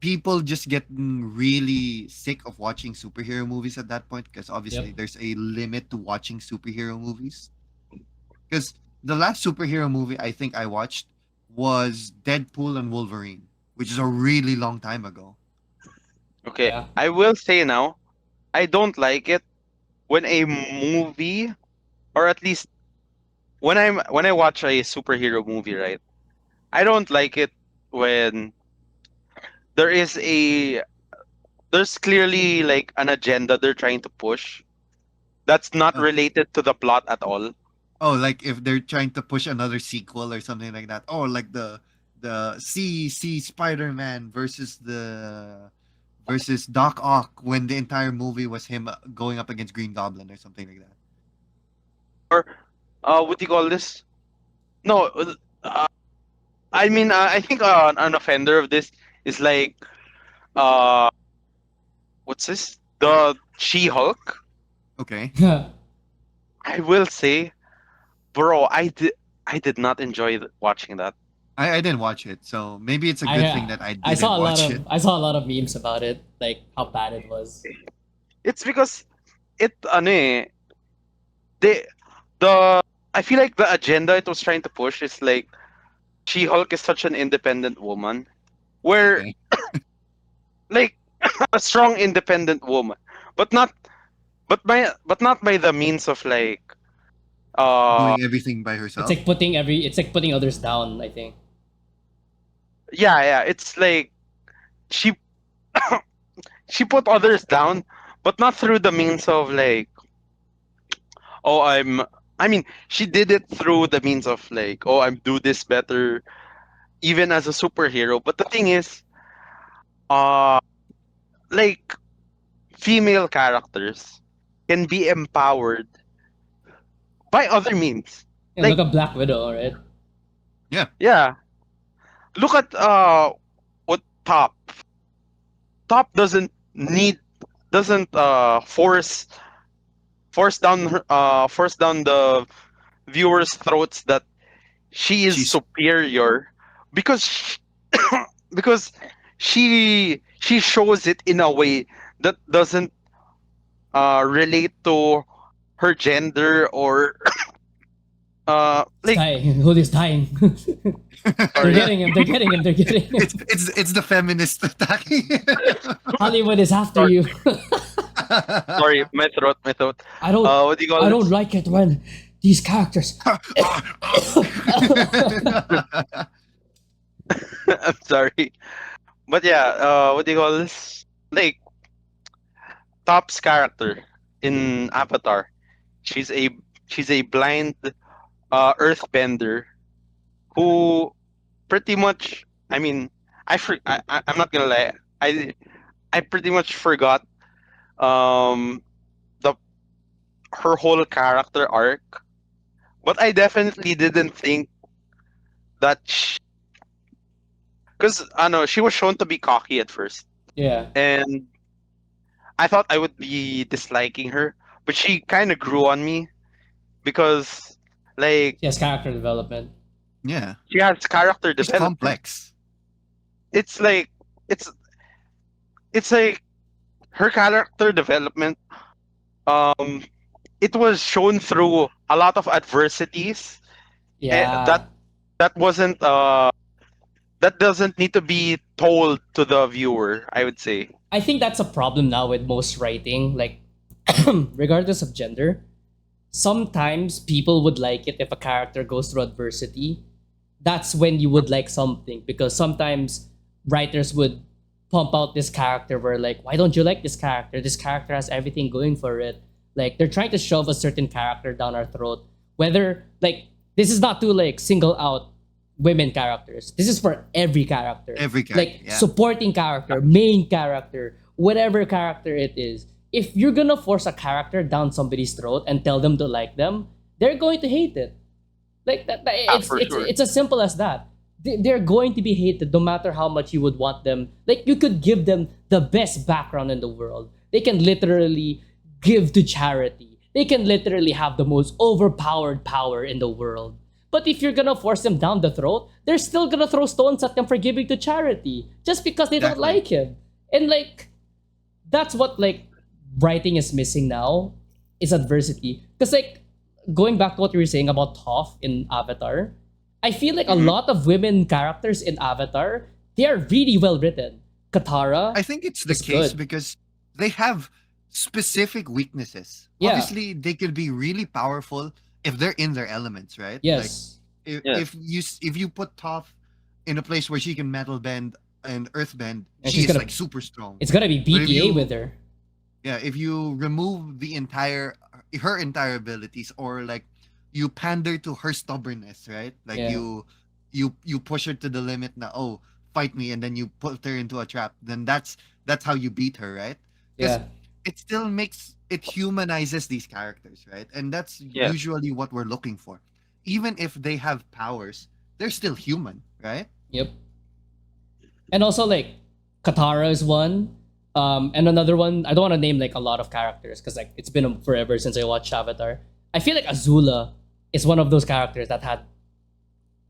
Speaker 2: people just getting really sick of watching superhero movies at that point, because
Speaker 1: Yep.
Speaker 2: obviously there's a limit to watching superhero movies. Because the last superhero movie I think I watched was Deadpool and Wolverine, which is a really long time ago.
Speaker 3: Okay,
Speaker 1: Yeah.
Speaker 3: I will say now, I don't like it when a movie, or at least when I watch a superhero movie, right? I don't like it when there is a there's clearly like an agenda they're trying to push that's not
Speaker 2: Uh,
Speaker 3: related to the plot at all.
Speaker 2: oh, like if they're trying to push another sequel or something like that. Oh, like the C Spider-Man versus Doc Ock when the entire movie was him going up against Green Goblin or something like that.
Speaker 3: Or what do you call this? No, I mean, I think an offender of this is like uh what's this? The She-Hulk.
Speaker 2: Okay.
Speaker 3: I will say, bro, I did not enjoy watching that.
Speaker 2: I didn't watch it, so maybe it's a good thing that I
Speaker 1: I
Speaker 2: didn't
Speaker 1: saw a lot
Speaker 2: watch it.
Speaker 1: of I saw a lot of memes about it, like how bad it was.
Speaker 3: It's because it ano eh, they the I feel like the agenda it was trying to push is like She-Hulk is such an independent woman, where
Speaker 2: Okay.
Speaker 3: like a strong independent woman, but not by the means of like uh
Speaker 2: Doing everything by
Speaker 1: It's
Speaker 2: herself.
Speaker 1: like it's like putting others down, I think.
Speaker 3: yeah, yeah, it's like she she put others down, but not through the means of like, oh, I mean, she did it through the means of like, oh, I'm do this better even as a superhero. But the thing is, uh like female characters can be empowered by other means.
Speaker 1: Yeah, look
Speaker 3: Like,
Speaker 1: at Black Widow, right?
Speaker 2: Yeah.
Speaker 3: yeah, look at what Top doesn't force down the viewers' throats that she is
Speaker 2: She's
Speaker 3: superior because because she shows it in a way that doesn't relate to her gender or
Speaker 1: He's
Speaker 3: like
Speaker 1: dying. Julio's dying. They're
Speaker 3: sorry.
Speaker 1: getting him. They're getting him. They're getting him.
Speaker 2: It's the feminist attacking.
Speaker 1: Hollywood is after
Speaker 3: Sorry,
Speaker 1: you.
Speaker 3: sorry, my throat.
Speaker 1: I don't.
Speaker 3: What do you call
Speaker 1: I don't
Speaker 3: this?
Speaker 1: like it when these characters.
Speaker 3: I'm sorry, but yeah. What do you call this? Like Top's character in Avatar. She's a she's a blind earthbender who pretty much. I mean, I'm not gonna lie. I pretty much forgot um the her whole character arc, but I definitely didn't think that because I know she was shown to be cocky at first,
Speaker 1: Yeah.
Speaker 3: and I thought I would be disliking her, but she kind of grew on me because like
Speaker 1: She has character development.
Speaker 2: Yeah,
Speaker 3: she has character
Speaker 2: she's
Speaker 3: development.
Speaker 2: complex.
Speaker 3: It's like it's it's like her character development. Um, it was shown through a lot of adversities.
Speaker 1: Yeah.
Speaker 3: That wasn't that doesn't need to be told to the viewer. I would say.
Speaker 1: I think that's a problem now with most writing. Like, regardless of gender, sometimes people would like it if a character goes through adversity. That's when you would like something because sometimes writers would pump out this character where like, why don't you like this character? This character has everything going for it. Like they're trying to shove a certain character down our throat. Whether like this is not to like single out women characters. This is for every character.
Speaker 2: Every character,
Speaker 1: Like
Speaker 2: yeah.
Speaker 1: supporting character, main character, whatever character it is. If you're gonna force a character down somebody's throat and tell them to like them, they're going to hate it. Like
Speaker 3: Yeah, for sure.
Speaker 1: it's as simple as that. They're going to be hated no matter how much you would want them. Like you could give them the best background in the world. They can literally give to charity. They can literally have the most overpowered power in the world. But if you're gonna force them down the throat, they're still gonna throw stones at them for giving to charity just because they don't
Speaker 2: Exactly.
Speaker 1: like him. And like that's what like writing is missing now is adversity. Because like going back to what you were saying about Toph in Avatar, I feel like a
Speaker 2: Mhm.
Speaker 1: lot of women characters in Avatar, they are really well written. Katara,
Speaker 2: I think it's the
Speaker 1: It's
Speaker 2: case
Speaker 1: good.
Speaker 2: because they have specific weaknesses.
Speaker 1: Yeah.
Speaker 2: Obviously, they could be really powerful if they're in their elements, right? Like
Speaker 1: yes,
Speaker 3: Yeah.
Speaker 2: if you put Toph in a place where she can metal bend and earth bend,
Speaker 1: And
Speaker 2: she
Speaker 1: she's
Speaker 2: is
Speaker 1: gonna-
Speaker 2: like super strong.
Speaker 1: it's gonna be
Speaker 2: But if
Speaker 1: BTA
Speaker 2: you-
Speaker 1: with her.
Speaker 2: Yeah, if you remove the entire her entire abilities or like you pander to her stubbornness, right? Like
Speaker 1: Yeah.
Speaker 2: you push her to the limit now, oh, fight me, and then you put her into a trap, then that's how you beat her, right? Because
Speaker 1: Yeah,
Speaker 2: it still makes it humanizes these characters, right? And that's
Speaker 3: Yeah.
Speaker 2: usually what we're looking for. Even if they have powers, they're still human, right?
Speaker 1: yep. And also like Katara is one. And another one, I don't want to name like a lot of characters because like it's been forever since I watched Avatar. I feel like Azula is one of those characters that had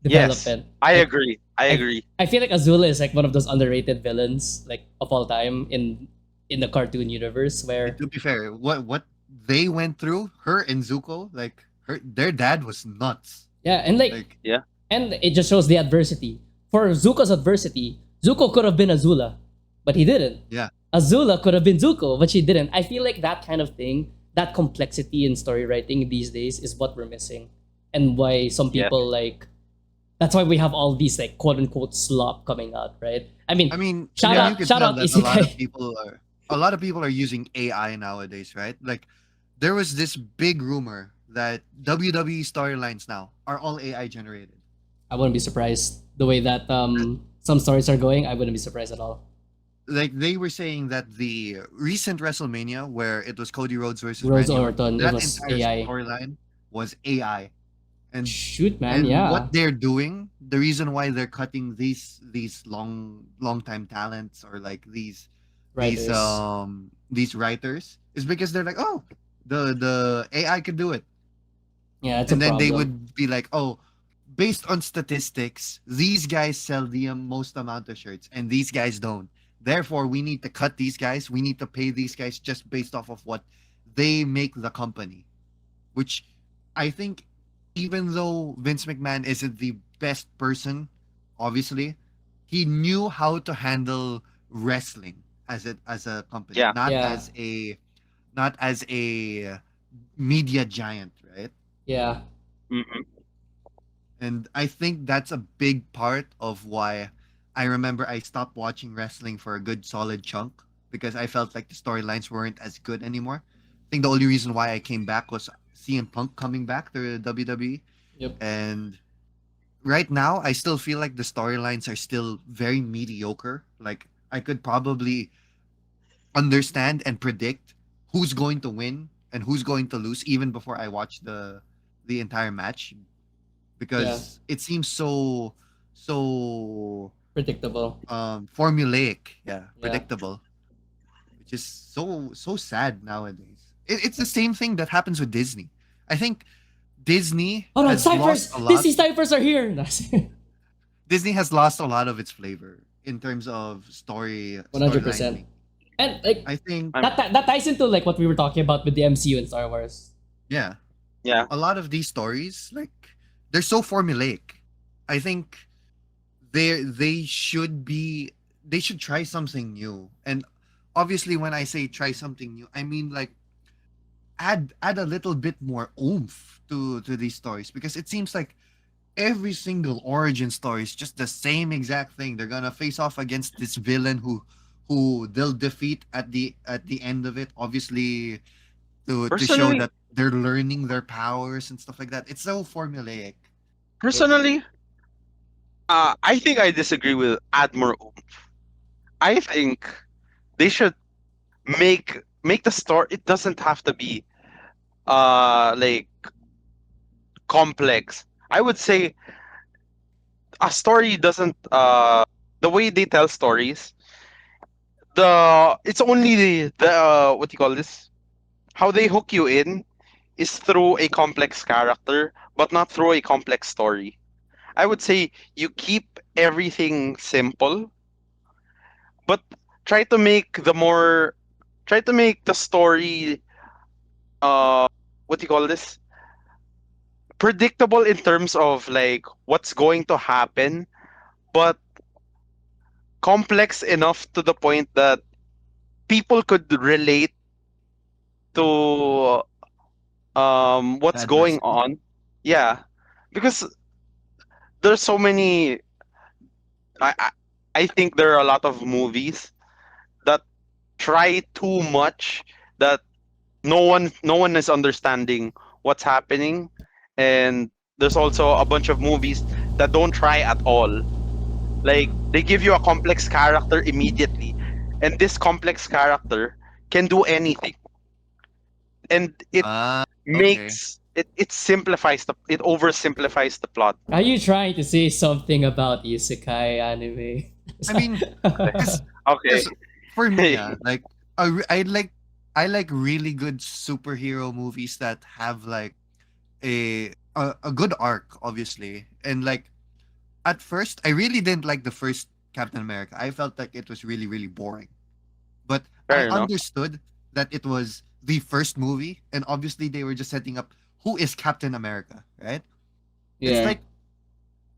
Speaker 3: Yes,
Speaker 1: development.
Speaker 3: I
Speaker 1: Like,
Speaker 3: agree. I agree.
Speaker 1: I feel like Azula is like one of those underrated villains like of all time in the cartoon universe where
Speaker 2: To be fair, what they went through, her and Zuko, like their dad was nuts.
Speaker 1: yeah, and like
Speaker 2: Like
Speaker 1: and it just shows the adversity. For Zuko's adversity, Zuko could have been Azula, but he didn't.
Speaker 2: Yeah.
Speaker 1: Azula could have been Zuko, but she didn't. I feel like that kind of thing, that complexity in story writing these days is what we're missing. And why some
Speaker 3: Yeah.
Speaker 1: people like that's why we have all these like quote unquote slop coming out, right? I mean,
Speaker 2: I mean,
Speaker 1: Shout
Speaker 2: yeah,
Speaker 1: out-
Speaker 2: you can
Speaker 1: shout
Speaker 2: tell
Speaker 1: out
Speaker 2: that
Speaker 1: Isekai.
Speaker 2: a lot of people are using AI nowadays, right? Like there was this big rumor that WWE storylines now are all AI generated.
Speaker 1: I wouldn't be surprised the way that some stories are going. I wouldn't be surprised at all.
Speaker 2: Like they were saying that the recent WrestleMania where it was Cody Rhodes versus
Speaker 1: Rhodes
Speaker 2: Randy Orton,
Speaker 1: Orton, it
Speaker 2: that
Speaker 1: was
Speaker 2: entire
Speaker 1: AI.
Speaker 2: storyline was AI. And
Speaker 1: Shoot, man,
Speaker 2: and
Speaker 1: yeah.
Speaker 2: what they're doing, the reason why they're cutting these long time talents or like
Speaker 1: Writers.
Speaker 2: these writers is because they're like, oh, the AI could do it.
Speaker 1: Yeah, it's
Speaker 2: And
Speaker 1: a
Speaker 2: then
Speaker 1: problem.
Speaker 2: they would be like, oh, based on statistics, these guys sell the most amount of shirts and these guys don't. Therefore, we need to cut these guys. We need to pay these guys just based off of what they make the company. Which I think, even though Vince McMahon isn't the best person, obviously, he knew how to handle wrestling as a company,
Speaker 3: Yeah.
Speaker 1: Yeah.
Speaker 2: not as a media giant, right?
Speaker 1: Yeah.
Speaker 3: Hmm.
Speaker 2: And I think that's a big part of why I remember I stopped watching wrestling for a good solid chunk because I felt like the storylines weren't as good anymore. I think the only reason why I came back was CM Punk coming back to WWE.
Speaker 1: Yep.
Speaker 2: And right now, I still feel like the storylines are still very mediocre. Like, I could probably understand and predict who's going to win and who's going to lose even before I watch the entire match
Speaker 1: Yeah.
Speaker 2: because it seems so
Speaker 1: Predictable.
Speaker 2: formulaic, yeah,
Speaker 1: Yeah.
Speaker 2: predictable, which is so sad nowadays. It's the same thing that happens with Disney. I think Disney
Speaker 1: Hold on,
Speaker 2: has lost
Speaker 1: ciphers.
Speaker 2: a lot.
Speaker 1: Disney ciphers are here.
Speaker 2: Disney has lost a lot of its flavor in terms of
Speaker 1: 100%.
Speaker 2: storyline.
Speaker 1: And like
Speaker 2: I think,
Speaker 3: I'm,
Speaker 1: that ties into like what we were talking about with the MCU and Star Wars.
Speaker 2: yeah,
Speaker 3: yeah.
Speaker 2: a lot of these stories, like, they're so formulaic. I think they should be they should try something new. And obviously, when I say try something new, I mean, like, add a little bit more oomph to these stories because it seems like every single origin story is just the same exact thing. They're gonna face off against this villain who they'll defeat at the end of it, obviously, to show
Speaker 3: Personally,
Speaker 2: that they're learning their powers and stuff like that. It's so formulaic.
Speaker 1: Yep.
Speaker 3: personally, I think I disagree with Admiral. I think they should make the story. It doesn't have to be like complex. I would say a story doesn't the way they tell stories. It's only the what do you call this? How they hook you in is through a complex character, but not through a complex story. I would say you keep everything simple, but try to make the more try to make the story what do you call this? Predictable in terms of like what's going to happen, but complex enough to the point that people could relate to
Speaker 2: The
Speaker 3: what's going
Speaker 2: adversity.
Speaker 3: on. Yeah, because there's so many I, I I think there are a lot of movies that try too much that no one is understanding what's happening, and there's also a bunch of movies that don't try at all. Like they give you a complex character immediately, and this complex character can do anything, and it
Speaker 2: Ah, okay.
Speaker 3: makes it oversimplifies the plot.
Speaker 1: Are you trying to say something about isekai anime?
Speaker 2: I mean, because
Speaker 3: Okay.
Speaker 2: because for me,
Speaker 3: Okay.
Speaker 2: like, I like really good superhero movies that have like a good arc, obviously. And like, at first, I really didn't like the first Captain America. I felt like it was really boring. But I
Speaker 3: Fair enough.
Speaker 2: understood that it was the first movie, and obviously they were just setting up who is Captain America, right? It's
Speaker 1: Yeah.
Speaker 2: like,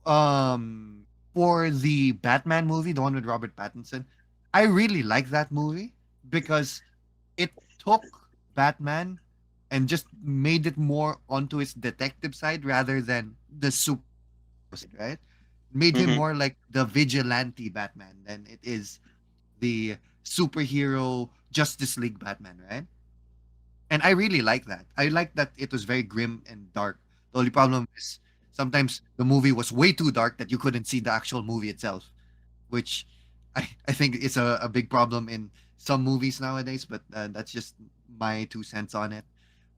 Speaker 2: um for the Batman movie, the one with Robert Pattinson, I really like that movie because it took Batman and just made it more onto his detective side rather than the superhero side, right? Made him
Speaker 3: Hmm.
Speaker 2: more like the vigilante Batman than it is the superhero Justice League Batman, right? And I really like that. I like that it was very grim and dark. The only problem is sometimes the movie was way too dark that you couldn't see the actual movie itself, which I think is a big problem in some movies nowadays, but that's just my 2 cents on it.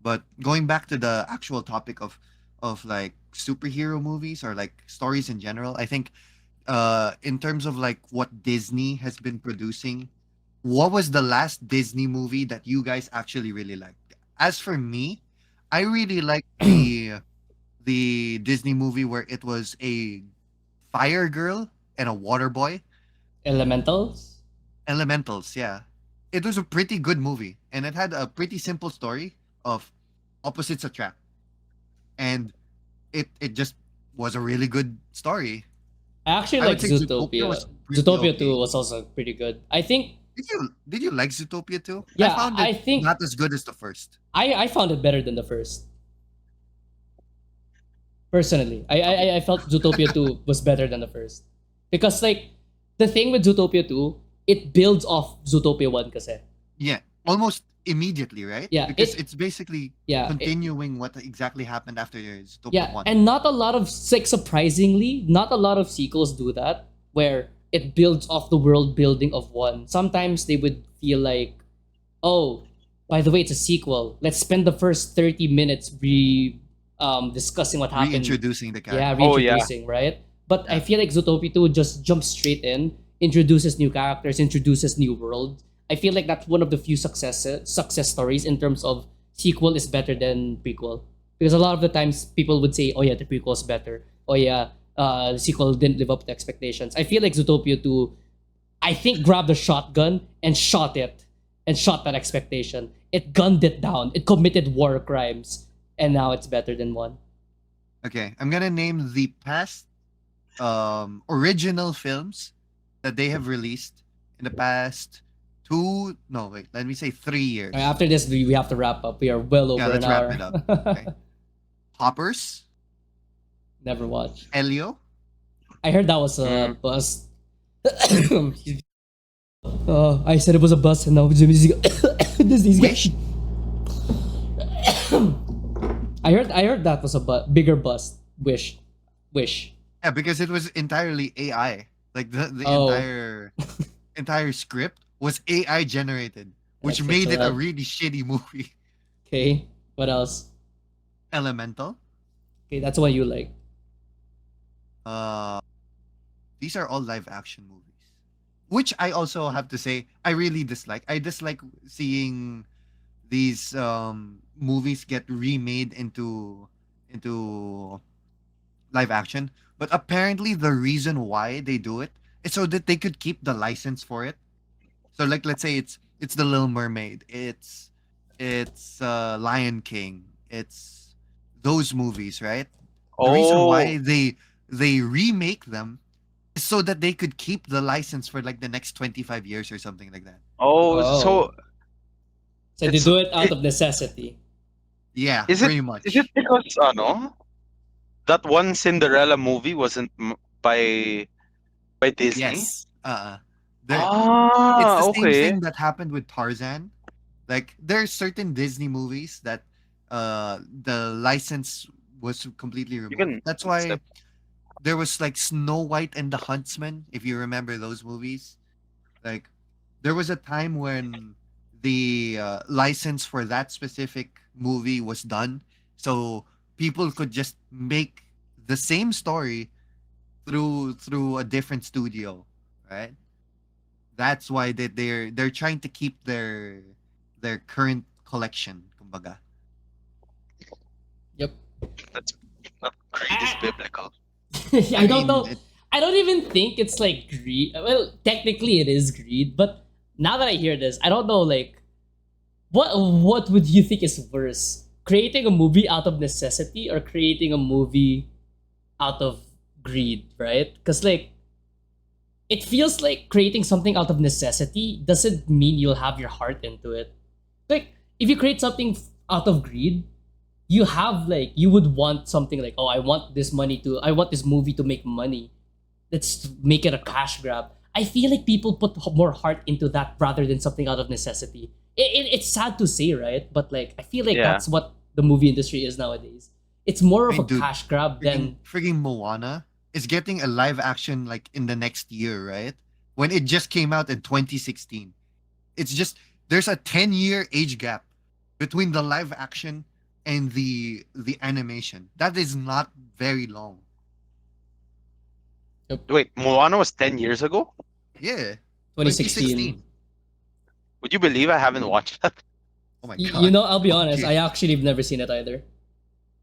Speaker 2: But going back to the actual topic of like superhero movies or like stories in general, I think in terms of like what Disney has been producing, what was the last Disney movie that you guys actually really liked? As for me, I really like the Disney movie where it was a fire girl and a water boy.
Speaker 1: Elementals.
Speaker 2: Elementals, yeah. It was a pretty good movie, and it had a pretty simple story of opposites attract, and it just was a really good story.
Speaker 1: I actually
Speaker 2: I would
Speaker 1: like
Speaker 2: say Zootopia
Speaker 1: Zootopia.
Speaker 2: was pretty
Speaker 1: Zootopia 2
Speaker 2: okay.
Speaker 1: was also pretty good. I think
Speaker 2: Did you like Zootopia too? I
Speaker 1: yeah,
Speaker 2: found
Speaker 1: I
Speaker 2: it
Speaker 1: think
Speaker 2: not as good as the first.
Speaker 1: I found it better than the first. Personally. I felt Zootopia 2 was better than the first. Because like the thing with Zootopia 2, it builds off Zootopia 1 kasi.
Speaker 2: Yeah, almost immediately, right?
Speaker 1: Yeah,
Speaker 2: Because it's basically
Speaker 1: Yeah.
Speaker 2: continuing what exactly happened after Zootopia
Speaker 1: Yeah,
Speaker 2: 1.
Speaker 1: and not a lot of like surprisingly, not a lot of sequels do that where it builds off the world building of one. Sometimes they would feel like, oh, by the way, it's a sequel. Let's spend the first 30 minutes discussing what happened.
Speaker 2: Reintroducing the character.
Speaker 1: Yeah,
Speaker 3: Oh, yeah.
Speaker 1: reintroducing, right? But I
Speaker 2: Yeah.
Speaker 1: feel like Zootopia 2 just jumps straight in, introduces new characters, introduces new world. I feel like that's one of the few success stories in terms of sequel is better than prequel. Because a lot of the times people would say, oh yeah, the prequel is better. Oh yeah, the sequel didn't live up to expectations. I feel like Zootopia 2, I think, grabbed a shotgun and shot it. And shot that expectation. It gunned it down. It committed war crimes. And now it's better than one.
Speaker 2: Okay, I'm gonna name the past original films that they have released in the past let me say 3 years.
Speaker 1: After this, we have to wrap up. We are well over
Speaker 2: Yeah, let's
Speaker 1: an
Speaker 2: wrap
Speaker 1: hour.
Speaker 2: it up. Okay. Hoppers,
Speaker 1: Never watched.
Speaker 2: Elio,
Speaker 1: I heard that was a bust. I said it was a bust, and now Jimmy's these guys.
Speaker 2: Wish.
Speaker 1: I heard that was a bigger bust. Wish.
Speaker 2: Yeah, because it was entirely AI. Like the
Speaker 1: Oh.
Speaker 2: entire script was AI generated, which
Speaker 1: That's
Speaker 2: made it a
Speaker 1: excellent.
Speaker 2: really shitty movie.
Speaker 1: Okay. What else?
Speaker 2: Elemental.
Speaker 1: Okay, that's what you like.
Speaker 2: Uh, these are all live action movies, which I also have to say I really dislike. I dislike seeing these movies get remade into live action. But apparently, the reason why they do it is so that they could keep the license for it. So, like, let's say it's the Little Mermaid, it's Lion King, it's those movies, right? The reason
Speaker 3: Oh,
Speaker 2: why they remake them is so that they could keep the license for like the next 25 years or something like that.
Speaker 3: oh,
Speaker 1: Oh.
Speaker 3: so
Speaker 1: So they
Speaker 3: it's-
Speaker 1: do it out
Speaker 3: it-
Speaker 1: of necessity.
Speaker 2: Yeah,
Speaker 3: Is it-
Speaker 2: pretty much.
Speaker 3: is it because that one Cinderella movie wasn't by Disney?
Speaker 2: Yes. It's
Speaker 3: Ah,
Speaker 2: the same
Speaker 3: okay.
Speaker 2: thing that happened with Tarzan. Like there's certain Disney movies that the license was completely removed.
Speaker 3: can
Speaker 2: That's why
Speaker 3: step-
Speaker 2: there was like Snow White and the Huntsman, if you remember those movies. Like there was a time when the license for that specific movie was done, so people could just make the same story through a different studio, right? That's why they're trying to keep their current collection, kumbaga.
Speaker 1: Yep.
Speaker 3: That's not greed is biblical.
Speaker 1: I don't
Speaker 2: mean,
Speaker 1: know. I don't even think it's like greed. Well, technically it is greed, but now that I hear this, I don't know like what would you think is worse? Creating a movie out of necessity or creating a movie out of greed, right? Cuz like it feels like creating something out of necessity doesn't mean you'll have your heart into it. Like if you create something out of greed, you have like you would want something like, oh, I want this movie to make money. Let's make it a cash grab. I feel like people put more heart into that rather than something out of necessity. It's sad to say, right? But like I feel like
Speaker 3: Yeah.
Speaker 1: that's what the movie industry is nowadays. It's more of
Speaker 2: Hey,
Speaker 1: a
Speaker 2: dude,
Speaker 1: cash grab than
Speaker 2: Frigging Moana is getting a live action like in the next year, right? When it just came out in 2016. It's just there's a 10-year age gap between the live action and the animation. That is not very long.
Speaker 3: Wait, Moana was 10 years ago?
Speaker 2: Yeah.
Speaker 1: 2016.
Speaker 3: Would you believe I haven't watched that?
Speaker 2: Oh my
Speaker 1: You
Speaker 2: god.
Speaker 1: know, I'll be honest,
Speaker 2: Okay.
Speaker 1: I actually have never seen it either.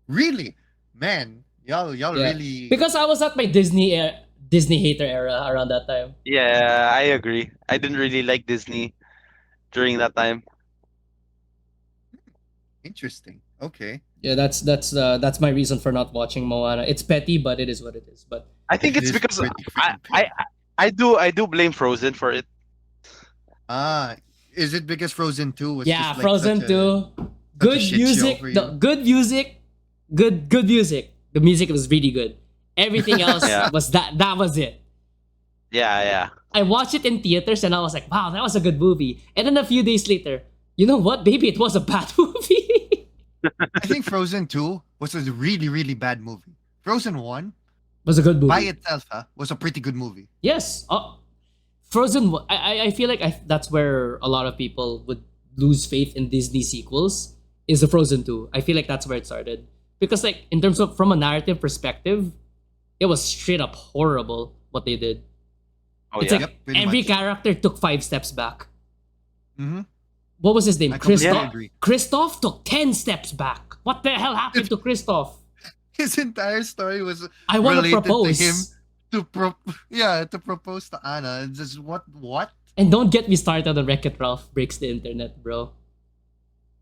Speaker 2: Really? Man, y'all
Speaker 1: Yeah.
Speaker 2: really.
Speaker 1: Because I was at my Disney hater era around that time.
Speaker 3: Yeah, I agree. I didn't really like Disney during that time.
Speaker 2: Interesting. Okay.
Speaker 1: Yeah, that's my reason for not watching Moana. It's petty, but it is what it is. But
Speaker 3: I think
Speaker 2: It
Speaker 3: it's
Speaker 2: is
Speaker 3: because
Speaker 2: pretty
Speaker 3: I
Speaker 2: freaking
Speaker 3: I
Speaker 2: petty.
Speaker 3: I do blame Frozen for it.
Speaker 2: Ah, is it because Frozen 2 was
Speaker 1: yeah,
Speaker 2: just like
Speaker 1: Frozen 2,
Speaker 2: such a
Speaker 1: good
Speaker 2: shit show for
Speaker 1: music,
Speaker 2: you?
Speaker 1: good music, good music. The music was really good. Everything else
Speaker 3: Yeah.
Speaker 1: was that was it.
Speaker 3: Yeah, yeah.
Speaker 1: I watched it in theaters and I was like, wow, that was a good movie. And then a few days later, you know what? Maybe it was a bad movie.
Speaker 2: I think Frozen 2 was a really, really bad movie. Frozen 1,
Speaker 1: was a good movie.
Speaker 2: by itself, was a pretty good movie.
Speaker 1: Yes. Frozen. I feel like that's where a lot of people would lose faith in Disney sequels. Is the Frozen 2. I feel like that's where it started because like in terms of from a narrative perspective, it was straight up horrible what they did.
Speaker 3: Oh
Speaker 1: It's
Speaker 3: yeah.
Speaker 1: like
Speaker 2: Yep, pretty
Speaker 1: every
Speaker 2: much.
Speaker 1: character took 5 steps back.
Speaker 2: Mm-hmm.
Speaker 1: What was his name?
Speaker 2: I completely
Speaker 1: Christoph.
Speaker 2: agree.
Speaker 1: Christoph took 10 steps back. What the hell happened to Christoph?
Speaker 2: His entire story was
Speaker 1: I want to
Speaker 2: related
Speaker 1: propose.
Speaker 2: to him to propose to Anna. It's just what?
Speaker 1: And don't get me started on Wreck-It Ralph breaks the internet, bro.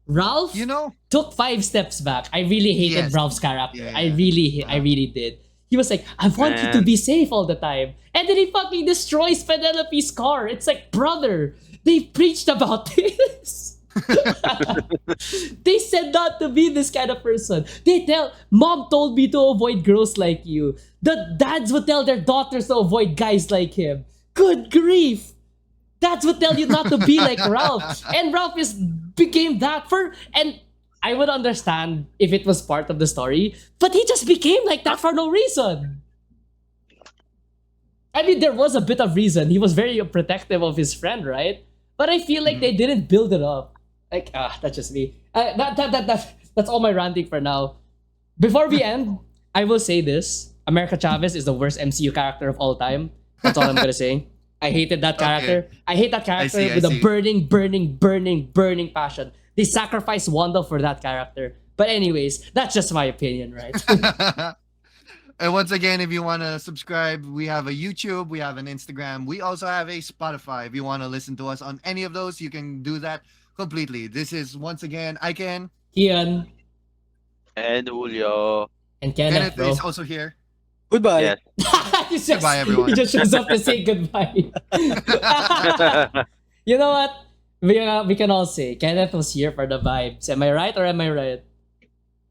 Speaker 1: Ralph
Speaker 2: You know?
Speaker 1: took 5 steps back. I really hated
Speaker 2: Yes.
Speaker 1: Ralph's character.
Speaker 2: Yeah.
Speaker 1: I really did. He was like, I want you to
Speaker 3: Man.
Speaker 1: be safe all the time. And then he fucking destroys Penelope's car. It's like, brother, they preached about this. They said not to be this kind of person. They tell, mom told me to avoid girls like you. The dads would tell their daughters to avoid guys like him. Good grief. Dads would tell you not to be like Ralph. And Ralph became that for, and I would understand if it was part of the story, but he just became like that for no reason. I mean, there was a bit of reason. He was very protective of his friend, right? But I feel like they didn't build it up. Like, that's just me. That's all my ranting for now. Before we end, I will say this: America Chavez is the worst MCU character of all time. That's all I'm gonna say. I hated that character. I hate that character
Speaker 2: see, I
Speaker 1: with a
Speaker 2: see.
Speaker 1: burning passion. They sacrificed Wanda for that character. But anyways, that's just my opinion, right?
Speaker 2: And once again, if you want to subscribe, we have a YouTube, we have an Instagram, we also have a Spotify. If you want to listen to us on any of those, you can do that completely. This is once again Aiken.
Speaker 1: Kian
Speaker 3: And Julio.
Speaker 1: and Kenneth,
Speaker 2: Kenneth
Speaker 1: bro.
Speaker 2: is also here.
Speaker 4: Goodbye.
Speaker 3: Yes.
Speaker 1: He just,
Speaker 2: Goodbye, everyone.
Speaker 1: He just shows up to say goodbye. You know what? We can all say Kenneth was here for the vibes. Am I right or am I right?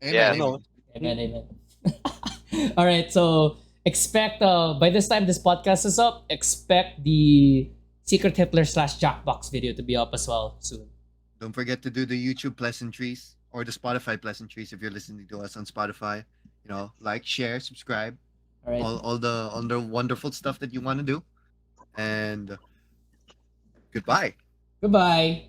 Speaker 3: Yeah.
Speaker 2: Amen.
Speaker 4: No.
Speaker 1: Amen, amen. All right, so expect by this time this podcast is up, expect the Secret Hitler / Jackbox video to be up as well soon.
Speaker 2: Don't forget to do the YouTube pleasantries or the Spotify pleasantries if you're listening to us on Spotify. You know, like, share, subscribe,
Speaker 1: All right.
Speaker 2: all the wonderful stuff that you want to do. And goodbye.
Speaker 1: Goodbye.